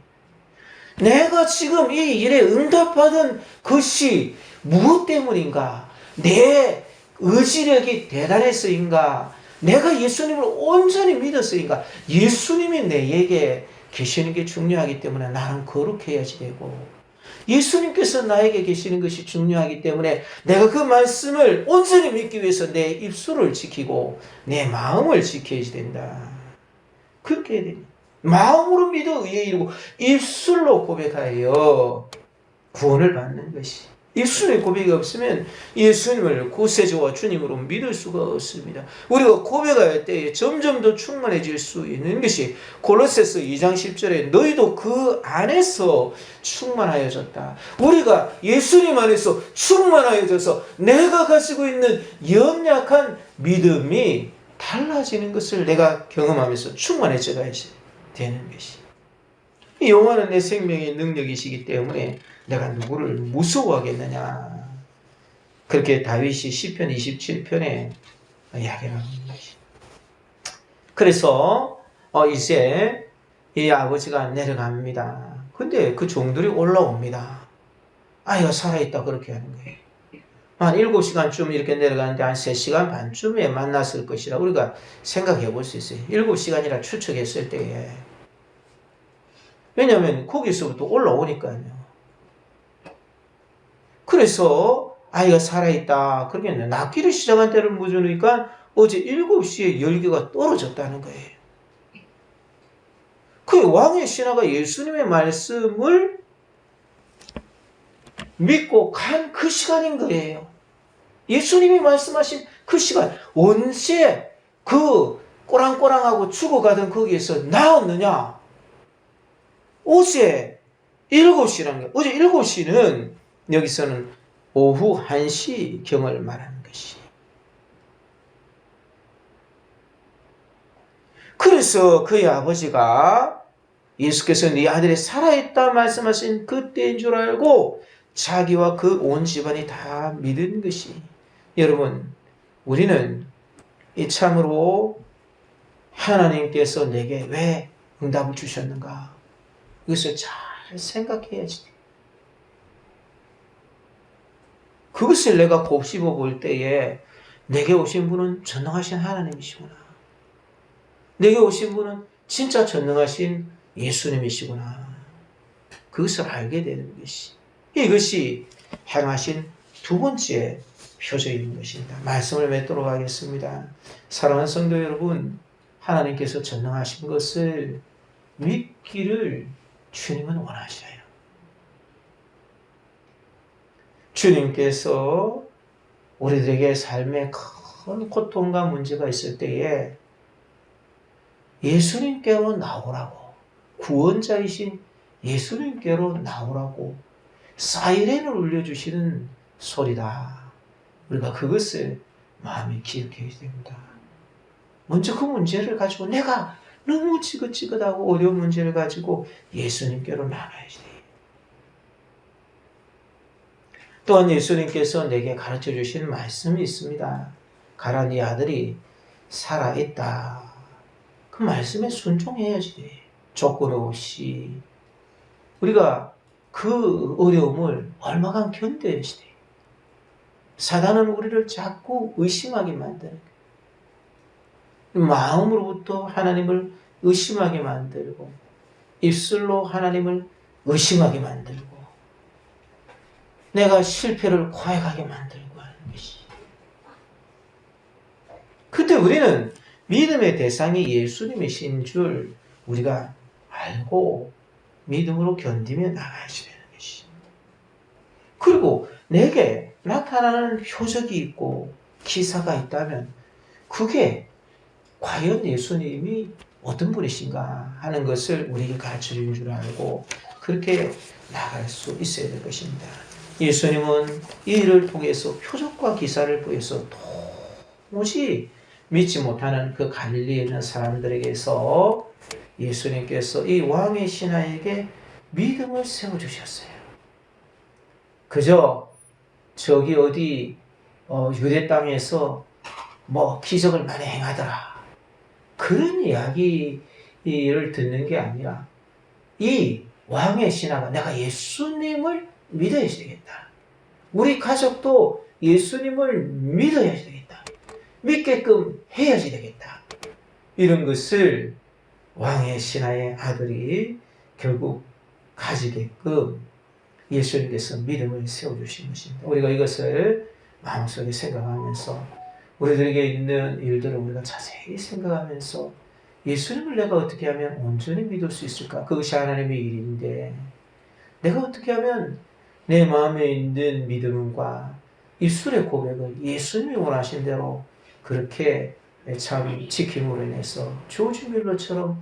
내가 지금 이 일에 응답받은 것이 무엇 때문인가? 내 의지력이 대단해서인가? 내가 예수님을 온전히 믿었으니까? 예수님이 내게 계시는 게 중요하기 때문에 나는 거룩해야지 되고, 예수님께서 나에게 계시는 것이 중요하기 때문에 내가 그 말씀을 온전히 믿기 위해서 내 입술을 지키고 내 마음을 지켜야지 된다. 그렇게 해야 됩니다. 마음으로 믿어 의에 이르고 입술로 고백하여 구원을 받는 것이. 입술의 고백이 없으면 예수님을 구세주와 주님으로 믿을 수가 없습니다. 우리가 고백할 때에 점점 더 충만해질 수 있는 것이 골로새서 2장 10절에 너희도 그 안에서 충만하여졌다. 우리가 예수님 안에서 충만하여져서 내가 가지고 있는 연약한 믿음이 달라지는 것을 내가 경험하면서 충만해져야지 되는 것이. 여호와는 내 생명의 능력이시기 때문에 내가 누구를 무서워하겠느냐. 그렇게 다윗이 시편 27편에 이야기를 하는 것이. 그래서 이제 이 아버지가 내려갑니다. 근데 그 종들이 올라옵니다. 아이가 살아있다, 그렇게 하는 거예요. 한 7시간쯤 이렇게 내려가는데 한 3시간 반쯤에 만났을 것이라 우리가 생각해 볼 수 있어요. 7시간이라 추측했을 때에. 왜냐하면 거기서부터 올라오니까요. 그래서 아이가 살아있다, 그러겠네. 낫기를 시작한 때를 묻으니까 어제 7시에 열기가 떨어졌다는 거예요. 그 왕의 신하가 예수님의 말씀을 믿고 간 그 시간인 거예요. 예수님이 말씀하신 그 시간. 언제 그 꼬랑꼬랑하고 죽어가던 거기에서 나았느냐? 어제 7시라는 거예요. 어제 7시는 여기서는 오후 1시경을 말하는 것이. 그래서 그의 아버지가 예수께서 네 아들이 살아있다 말씀하신 그때인 줄 알고 자기와 그 온 집안이 다 믿은 것이. 여러분, 우리는 이 참으로 하나님께서 내게 왜 응답을 주셨는가? 이것을 잘 생각해야지. 그것을 내가 곱씹어 볼 때에 내게 오신 분은 전능하신 하나님이시구나. 내게 오신 분은 진짜 전능하신 예수님이시구나. 그것을 알게 되는 것이. 이것이 행하신 두 번째 표적인 것입니다. 말씀을 맺도록 하겠습니다. 사랑하는 성도 여러분, 하나님께서 전능하신 것을 믿기를 주님은 원하셔요. 주님께서 우리들에게 삶에 큰 고통과 문제가 있을 때에 예수님께로 나오라고, 구원자이신 예수님께로 나오라고 사이렌을 울려주시는 소리다. 우리가 그것을 마음에 기억해야 됩니다. 먼저 그 문제를 가지고 내가 너무 지긋지긋하고 어려운 문제를 가지고 예수님께로 나가야지. 또한 예수님께서 내게 가르쳐 주신 말씀이 있습니다. 가라, 네 아들이 살아있다. 그 말씀에 순종해야지 돼. 조건 없이. 우리가 그 어려움을 얼마간 견뎌야지 돼. 사단은 우리를 자꾸 의심하게 만드는 거예요. 마음으로부터 하나님을 의심하게 만들고, 입술로 하나님을 의심하게 만들고, 내가 실패를 고백하게 만들고 하는 것이. 그때 우리는 믿음의 대상이 예수님이신 줄 우리가 알고 믿음으로 견디며 나가야지 되는 것이. 그리고 내게 나타나는 표적이 있고 기사가 있다면 그게 과연 예수님이 어떤 분이신가 하는 것을 우리에게 가르쳐 주는 줄 알고 그렇게 나갈 수 있어야 될 것입니다. 예수님은 이 일을 통해서 표적과 기사를 보여서 도무지 믿지 못하는 그 갈릴리에 있는 사람들에게서 예수님께서 이 왕의 신하에게 믿음을 세워주셨어요. 그저 저기 어디 유대 땅에서 뭐 기적을 많이 행하더라, 그런 이야기를 듣는 게 아니라 이 왕의 신하가 내가 예수님을 믿어야 되겠다. 우리 가족도 예수님을 믿어야 되겠다. 믿게끔 해야지 되겠다. 이런 것을 왕의 신하의 아들이 결국 가지게끔 예수님께서 믿음을 세워주신 것입니다. 우리가 이것을 마음속에 생각하면서 우리들에게 있는 일들을 우리가 자세히 생각하면서 예수님을 내가 어떻게 하면 온전히 믿을 수 있을까? 그것이 하나님의 일인데 내가 어떻게 하면 내 마음에 있는 믿음과 입술의 고백을 예수님이 원하신 대로 그렇게 참 지킴으로 인해서 조지 뮬러처럼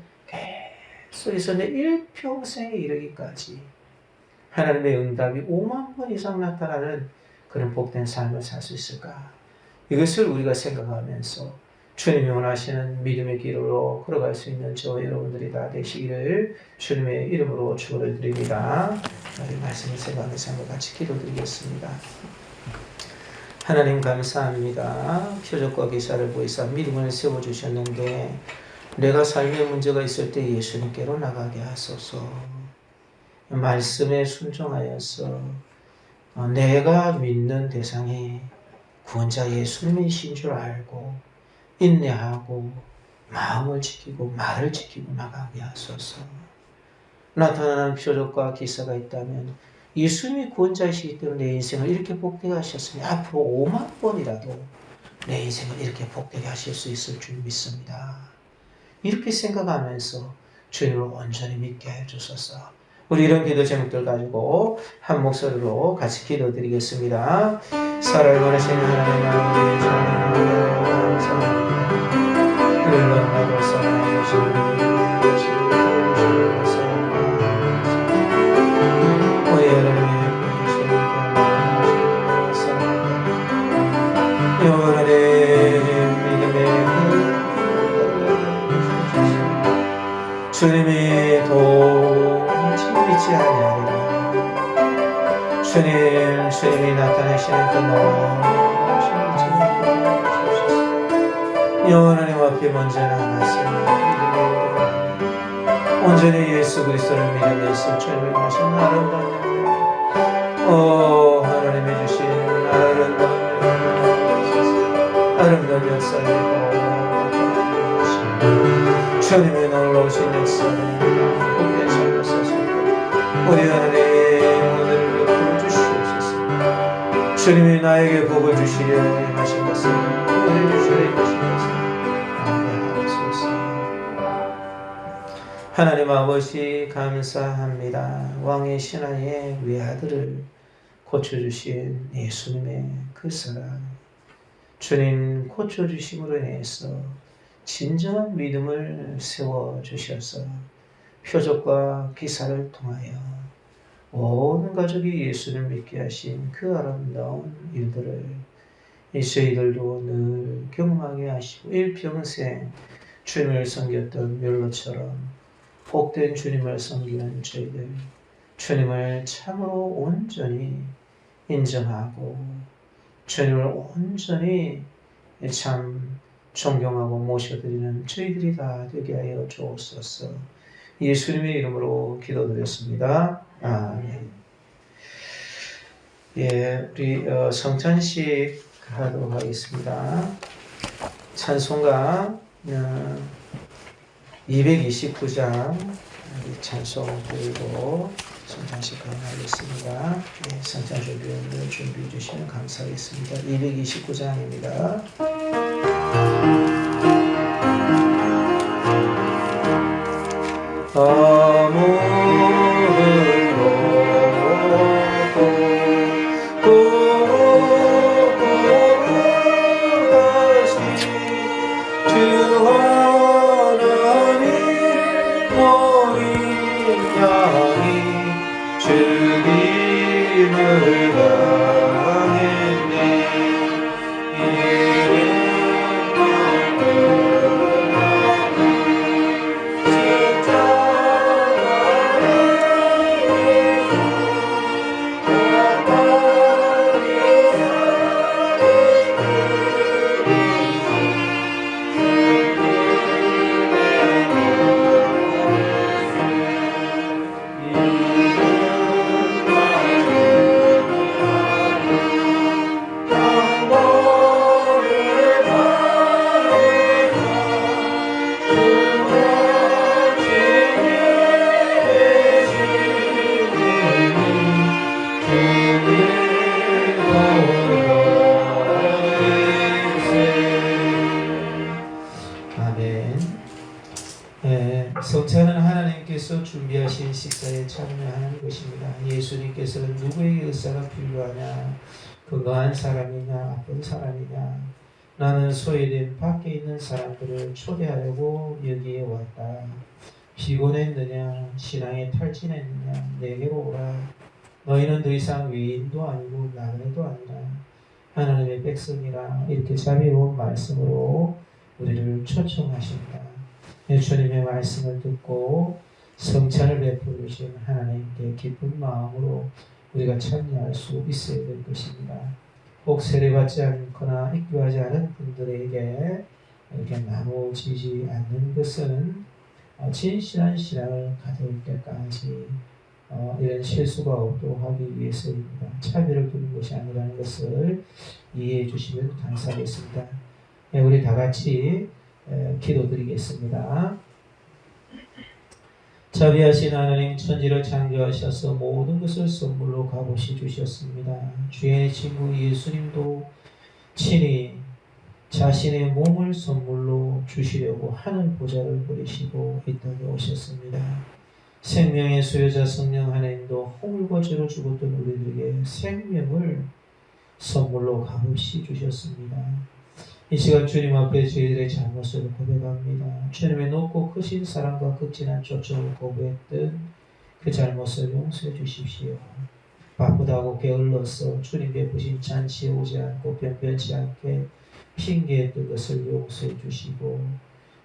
계속해서 내 일평생에 이르기까지 하나님의 응답이 5만 번 이상 나타나는 그런 복된 삶을 살 수 있을까? 이것을 우리가 생각하면서 주님이 원하시는 믿음의 길로 걸어갈 수 있는 저와 여러분들이 다 되시기를 주님의 이름으로 축원을 드립니다. 우리 말씀을 생각하면서 한번 같이 기도드리겠습니다. 하나님 감사합니다. 표적과 기사를 보이사 믿음을 세워주셨는데 내가 삶에 문제가 있을 때 예수님께로 나가게 하소서. 말씀에 순종하여서 내가 믿는 대상이 구원자 예수님이신 줄 알고 인내하고 마음을 지키고 말을 지키고 나가게 하소서. 나타나는 표적과 기사가 있다면 예수님이 구원자이시기 때문에 내 인생을 이렇게 복되게 하셨으니 앞으로 5만 번이라도 내 인생을 이렇게 복되게 하실 수 있을 줄 믿습니다. 이렇게 생각하면서 주님을 온전히 믿게 해주소서. 우리 이런 기도 제목들 가지고 한 목소리로 같이 기도드리겠습니다. 살아를 원하시는 하나님 아버지, 감사합니다. 은혜로 사랑해 주시는 우리 하나님의 영원한 믿음의 주님이 도무지 믿지 아니하리라. 주님이 나타나시는 그 놀라우신 영원한 님 앞에 먼저 나갔습니다. 온전히 예수 그리스도를 믿으면서 주님의 하신 아름다운 하나님이 주신 아름다운 역사를 주님의 놀라우신 역사를 복된 삶을 사시고 우리 하나님 오늘을 복을 주시옵소서. 주님이 나에게 복을 주시려 임하신 것을 오늘 주시려 임하신 것을 감사하옵소서. 하나님 아버지 감사합니다. 왕의 신하의 외아들을 고쳐주신 예수님의 그 사랑, 주님 고쳐주심으로 인해서 진정한 믿음을 세워주셔서 표적과 기사를 통하여 온 가족이 예수를 믿게 하신 그 아름다운 일들을 저희들도 늘 경험하게 하시고 일평생 주님을 섬겼던 뮬러처럼 복된 주님을 섬기는 저희들, 주님을 참으로 온전히 인정하고 주님을 온전히 참 존경하고 모셔드리는 저희들이 다 되게 하여 주옵소서. 예수님의 이름으로 기도드렸습니다. 아멘. 예, 우리 성찬식 하도록 하겠습니다. 찬송가 229장 찬송 드리고 성찬식 하겠습니다. 예, 성찬 준비해 주시면 감사하겠습니다. 229장입니다. 성찬은 하나님께서 준비하신 식사에 참여하는 것입니다. 예수님께서 누구에게 의사가 필요하냐? 건강한 사람이냐? 아픈 사람이냐? 나는 소외된 밖에 있는 사람들을 초대하려고 여기에 왔다. 피곤했느냐? 신앙에 탈진했느냐? 내게로 오라. 너희는 더 이상 외인도 아니고 나그네도 아니라 하나님의 백성이라. 이렇게 자비로운 말씀으로 우리를 초청하신다. 주님의 말씀을 듣고 성찬을 베풀어 주신 하나님께 기쁜 마음으로 우리가 참여할 수 있어야 될 것입니다. 혹 세례받지 않거나 입교하지 않은 분들에게 이렇게 나눠지지 않는 것은 진실한 신앙을 가질 때까지 이런 실수가 없도록 하기 위해서입니다. 차별을 두는 것이 아니라는 것을 이해해 주시면 감사하겠습니다. 우리 다 같이 기도드리겠습니다. 자비하신 하나님, 천지를 창조하셔서 모든 것을 선물로 값없이 주셨습니다. 주의 친구 예수님도 친히 자신의 몸을 선물로 주시려고 하늘 보좌를 버리시고 이 땅에 오셨습니다. 생명의 수요자 성령 하나님도 허물과 죄로 죽었던 우리들에게 생명을 선물로 값없이 주셨습니다. 이 시간 주님 앞에 저희들의 잘못을 고백합니다. 주님의 높고 크신 사랑과 극진한 초청을 거부했던 그 잘못을 용서해 주십시오. 바쁘다고 게을러서 주님 베푸신 잔치에 오지 않고 변변치 않게 핑계했던 것을 용서해 주시고,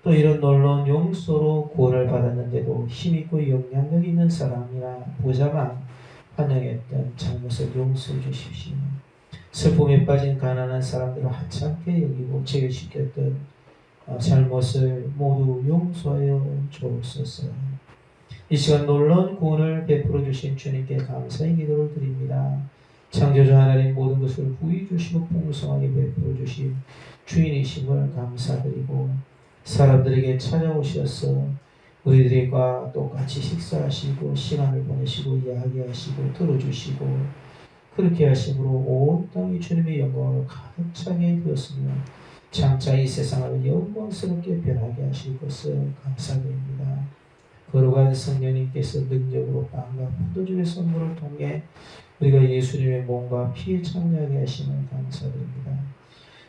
또 이런 놀라운 용서로 구원을 받았는데도 힘있고 영향력 있는 사람이나 부자만 환영했던 잘못을 용서해 주십시오. 슬픔에 빠진 가난한 사람들을 하찮게 여기고 제외시켰던 잘못을 모두 용서하여 주옵소서. 이 시간 놀라운 구원을 베풀어 주신 주님께 감사의 기도를 드립니다. 창조주 하나님, 모든 것을 부히 주시고 풍성하게 베풀어 주신 주인이심을 감사드리고, 사람들에게 찾아오셔서 우리들과 똑같이 식사하시고 시간을 보내시고 이야기하시고 들어주시고, 그렇게 하심으로 온 땅이 주님의 영광으로 가득 차게 되었으며 장차 이 세상을 영광스럽게 변하게 하실 것을 감사드립니다. 거룩한 성령님께서 능력으로 빵과 포도주의 선물을 통해 우리가 예수님의 몸과 피에 참여하게 하심을 감사드립니다.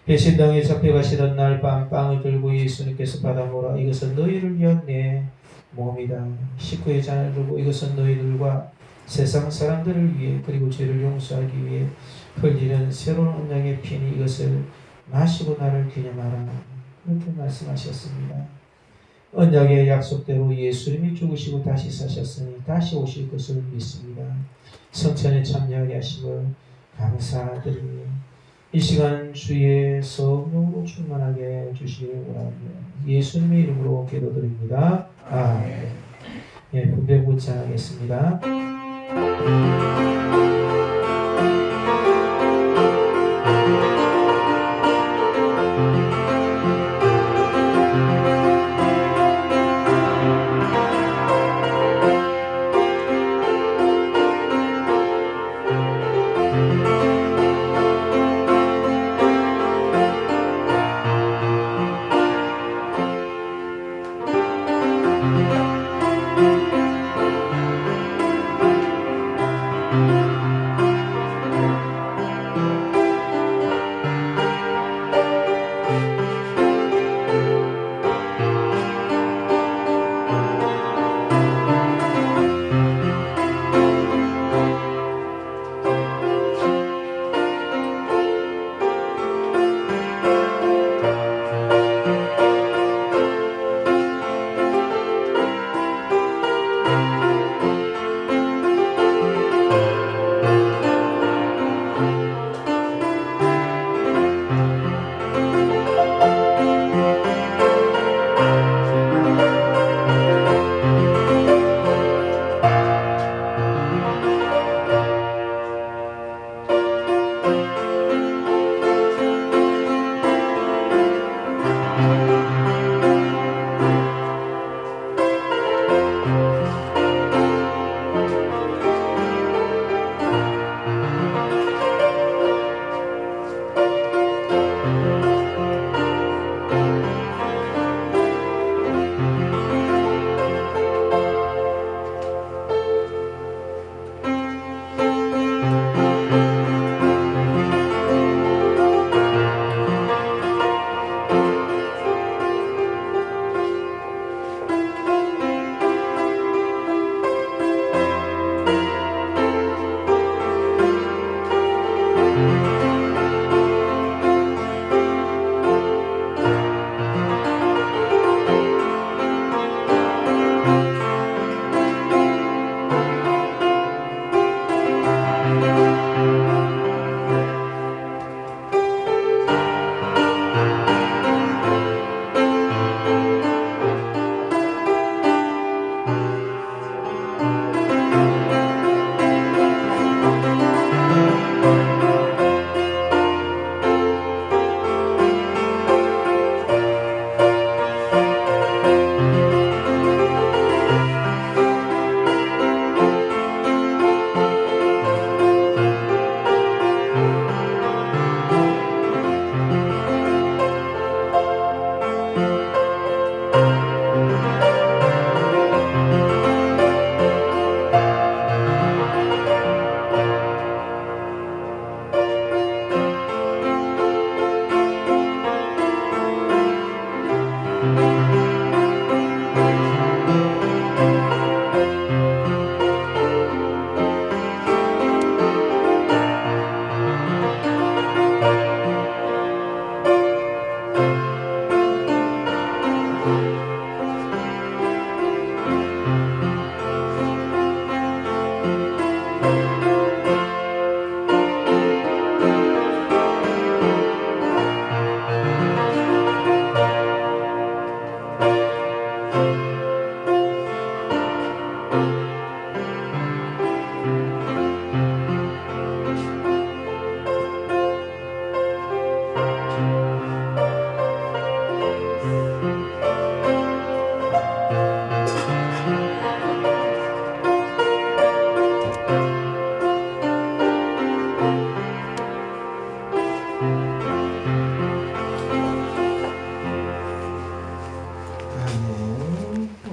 배신당에 잡혀가시던 날 밤 빵을 들고 예수님께서 받아 먹으라. 이것은 너희를 위한 내 몸이다. 식구의 잔을 들고 이것은 너희들과 세상 사람들을 위해 그리고 죄를 용서하기 위해 흘리는 새로운 언약의 피니 이것을 마시고 나를 기념하라. 그렇게 말씀하셨습니다. 언약의 약속대로 예수님이 죽으시고 다시 사셨으니 다시 오실 것을 믿습니다. 성찬에 참여하게 하심을 감사드리며 이 시간 주의 성령으로 충만하게 주시길 원하며 예수님의 이름으로 기도드립니다. 아멘. 예, 분배 묻자하겠습니다.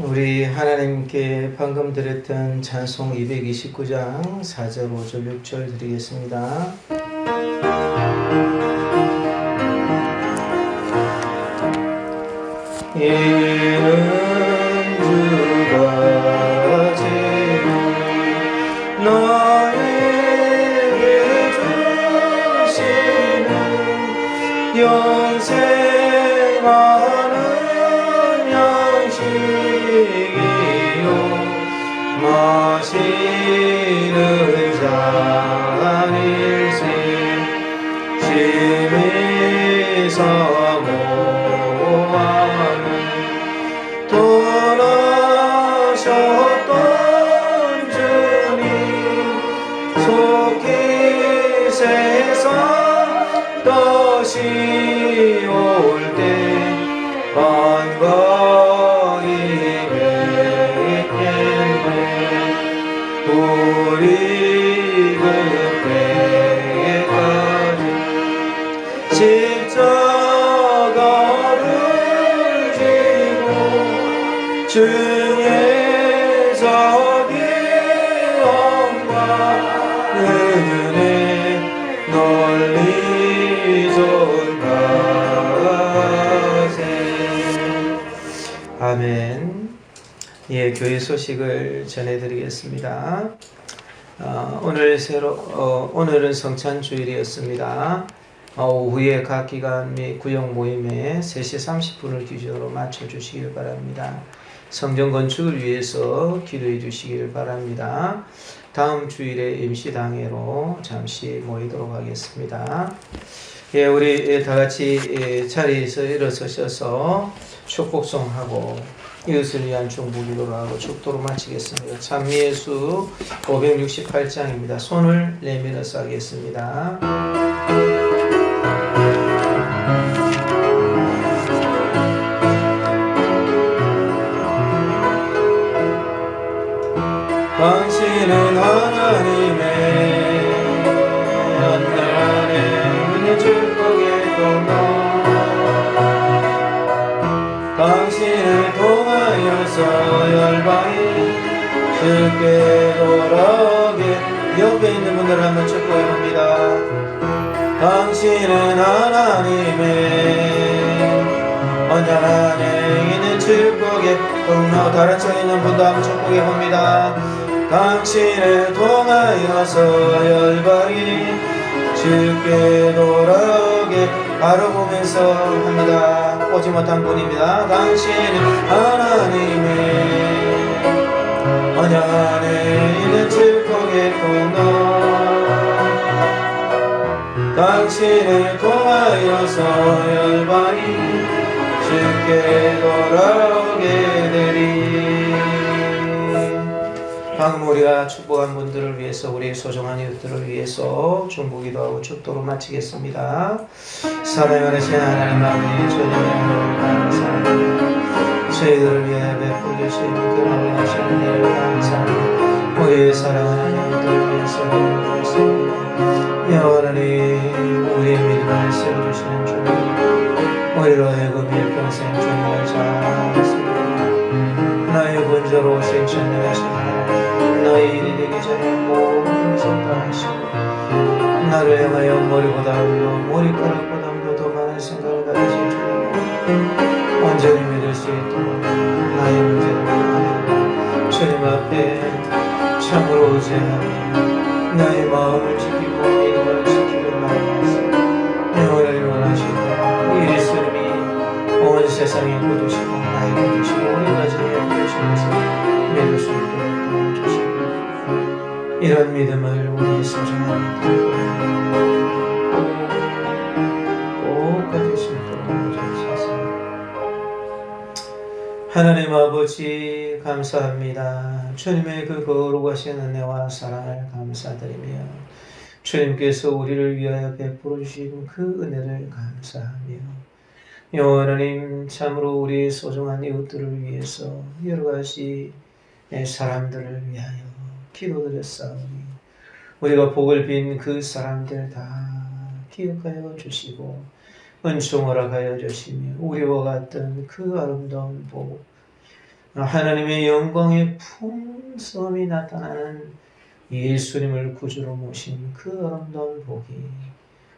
우리 하나님께 방금 드렸던 찬송 229장 4절, 5절, 6절 드리겠습니다. 이는 주가 지금 너에게 주시는 영생하는 양식이요 마시는 잔일세 다시 올 때 반가이 뵙겠네. 우리 그때까지 십자가를 지고 주의 자비 엄마 은혜 널리 전가세. 아멘. 예, 교회 소식을 전해드리겠습니다. 오늘은 성찬주일이었습니다. 오후에 각 기관 및 구역 모임에 3시 30분을 기준으로 맞춰주시길 바랍니다. 성전 건축을 위해서 기도해 주시길 바랍니다. 다음 주일에 임시당회로 잠시 모이도록 하겠습니다. 예, 우리 다 같이 자리에서 일어서셔서 축복송하고 이웃을 위한 중보기도를 하고 축도로 마치겠습니다. 찬미예수 568장입니다. 손을 내밀어서 하겠습니다. 당신은 하나님의 한날에 은혜 축복의 당신을 통하여서 열방이 쉽게 돌아오게. 옆에 있는 분들 한번 축복해 봅니다. 당신은 하나님의 언약 안에 있는 축복의 통로. 다른 쪽에 있는 분도 한번 축복해 봅니다. 당신을 통하여서 열방이 쉽게 돌아오게. 바로 보면서 합니다. 오지 못한 분입니다. 당신은 하나님의 언약 안에 있는 축복의 통로. 당신을 통하여서 열방이 쉽게 돌아오게 되리. 방금 우리가 축복한 분들을 위해서, 우리 소중한 이웃들을 위해서 중보기도하고 축도로 마치겠습니다. 사랑하는 제 하나님 아버지, 주님의 은혜를 감사합니다. 저희들을 위해 베풀어 주신 그 놀라신 은혜를 감사합니다. 우리의 사랑하는 이웃들을 위해서 기도했습니다. 영원히 우리의 믿음을 세워주시는 주님, 우리로 하여금 일평생 주님을 잘하겠습니다. 나의 본자로 오신 전능하신 하나님, 나의 일이 되기 전에 모든 것을 다 하시고 나를 향하여 머리보다도 머리카락보다도 더 많은 생각을 가지신 주님, 온전히 믿을 수 있도록 나의 문제를 아뢰고 주님 앞에 참으로 의지하며 나의 마음을 지키고 믿음을 지키길 바랍니다. 영원을 원하시고 예수님이 온 세상의 구주시고 나의 구주시고 우리 가정의 구주시면서 믿을 수 있도록 도와주시고, 이런 믿음을 우리 소중한 꼭 가질 수 있도록 도와주셔서. 하나님 아버지 감사합니다. 주님의 그 거룩하신 은혜와 사랑을 감사드리며 주님께서 우리를 위하여 베풀어 주신 그 은혜를 감사하며, 하나님 참으로 우리의 소중한 이웃들을 위해서 여러 가지 사람들을 위하여 기도드렸사오니 우리가 복을 빈 그 사람들 다 기억하여 주시고 은총 허락하여 주시며 우리와 같은 그 아름다운 복, 하나님의 영광의 풍성함이 나타나는 예수님을 구주로 모신 그 아름다운 복이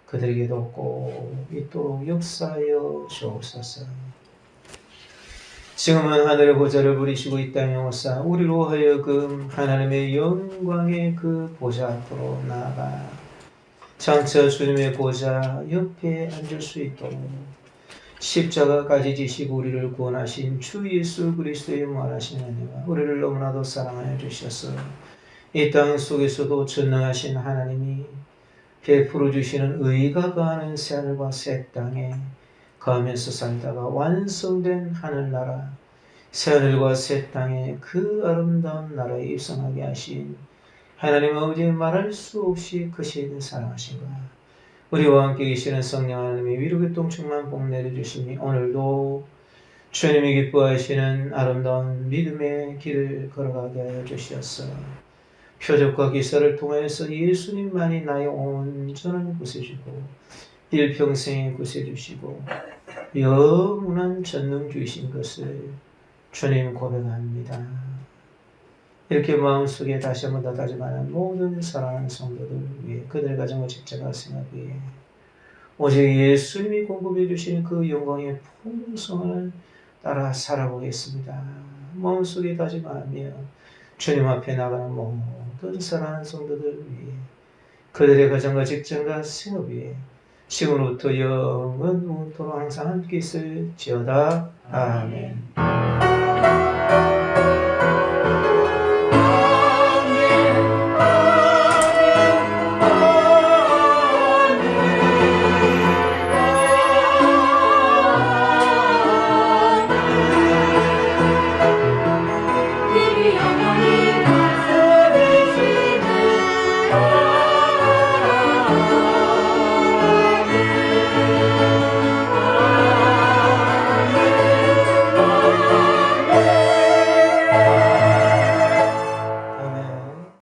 그들에게도 꼭 있도록 역사하여 주옵소서. 지금은 하늘의 보좌를 부리시고 이 땅에 오사 우리로 하여금 하나님의 영광의 그 보좌 앞으로 나아가 장차 주님의 보좌 옆에 앉을 수 있도록 십자가까지 지시고 우리를 구원하신 주 예수 그리스도의 무한하신 은혜와 우리를 너무나도 사랑하여 주셔서 이 땅 속에서도 전능하신 하나님이 베풀어 주시는 의가 가하는 새하늘과 새 땅에 거하면서 살다가 완성된 하늘나라, 새하늘과 새 땅에 그 아름다운 나라에 입성하게 하신 하나님 아버지의 말할 수 없이 크신 사랑하신가 우리와 함께 계시는 성령 하나님의 위로교통 충만 복 내려주시니 오늘도 주님이 기뻐하시는 아름다운 믿음의 길을 걸어가게 하여 주시옵소서. 표적과 기사를 통하여서 예수님만이 나의 온전한 구세주고 일평생의 구세주시고 영원한 전능주이신 것을 주님 고백합니다. 이렇게 마음속에 다시 한번 더 다짐하는 모든 사랑하는 성도들 위해 그들의 가정과 직장과 생활 위해 오직 예수님이 공급해 주시는 그 영광의 풍성을 따라 살아보겠습니다. 마음속에 다짐하며 주님 앞에 나가는 모든 사랑하는 성도들 위해 그들의 가정과 직장과 생업 위해 지금부터 영원토록 항상 함께 있을지어다. 아멘.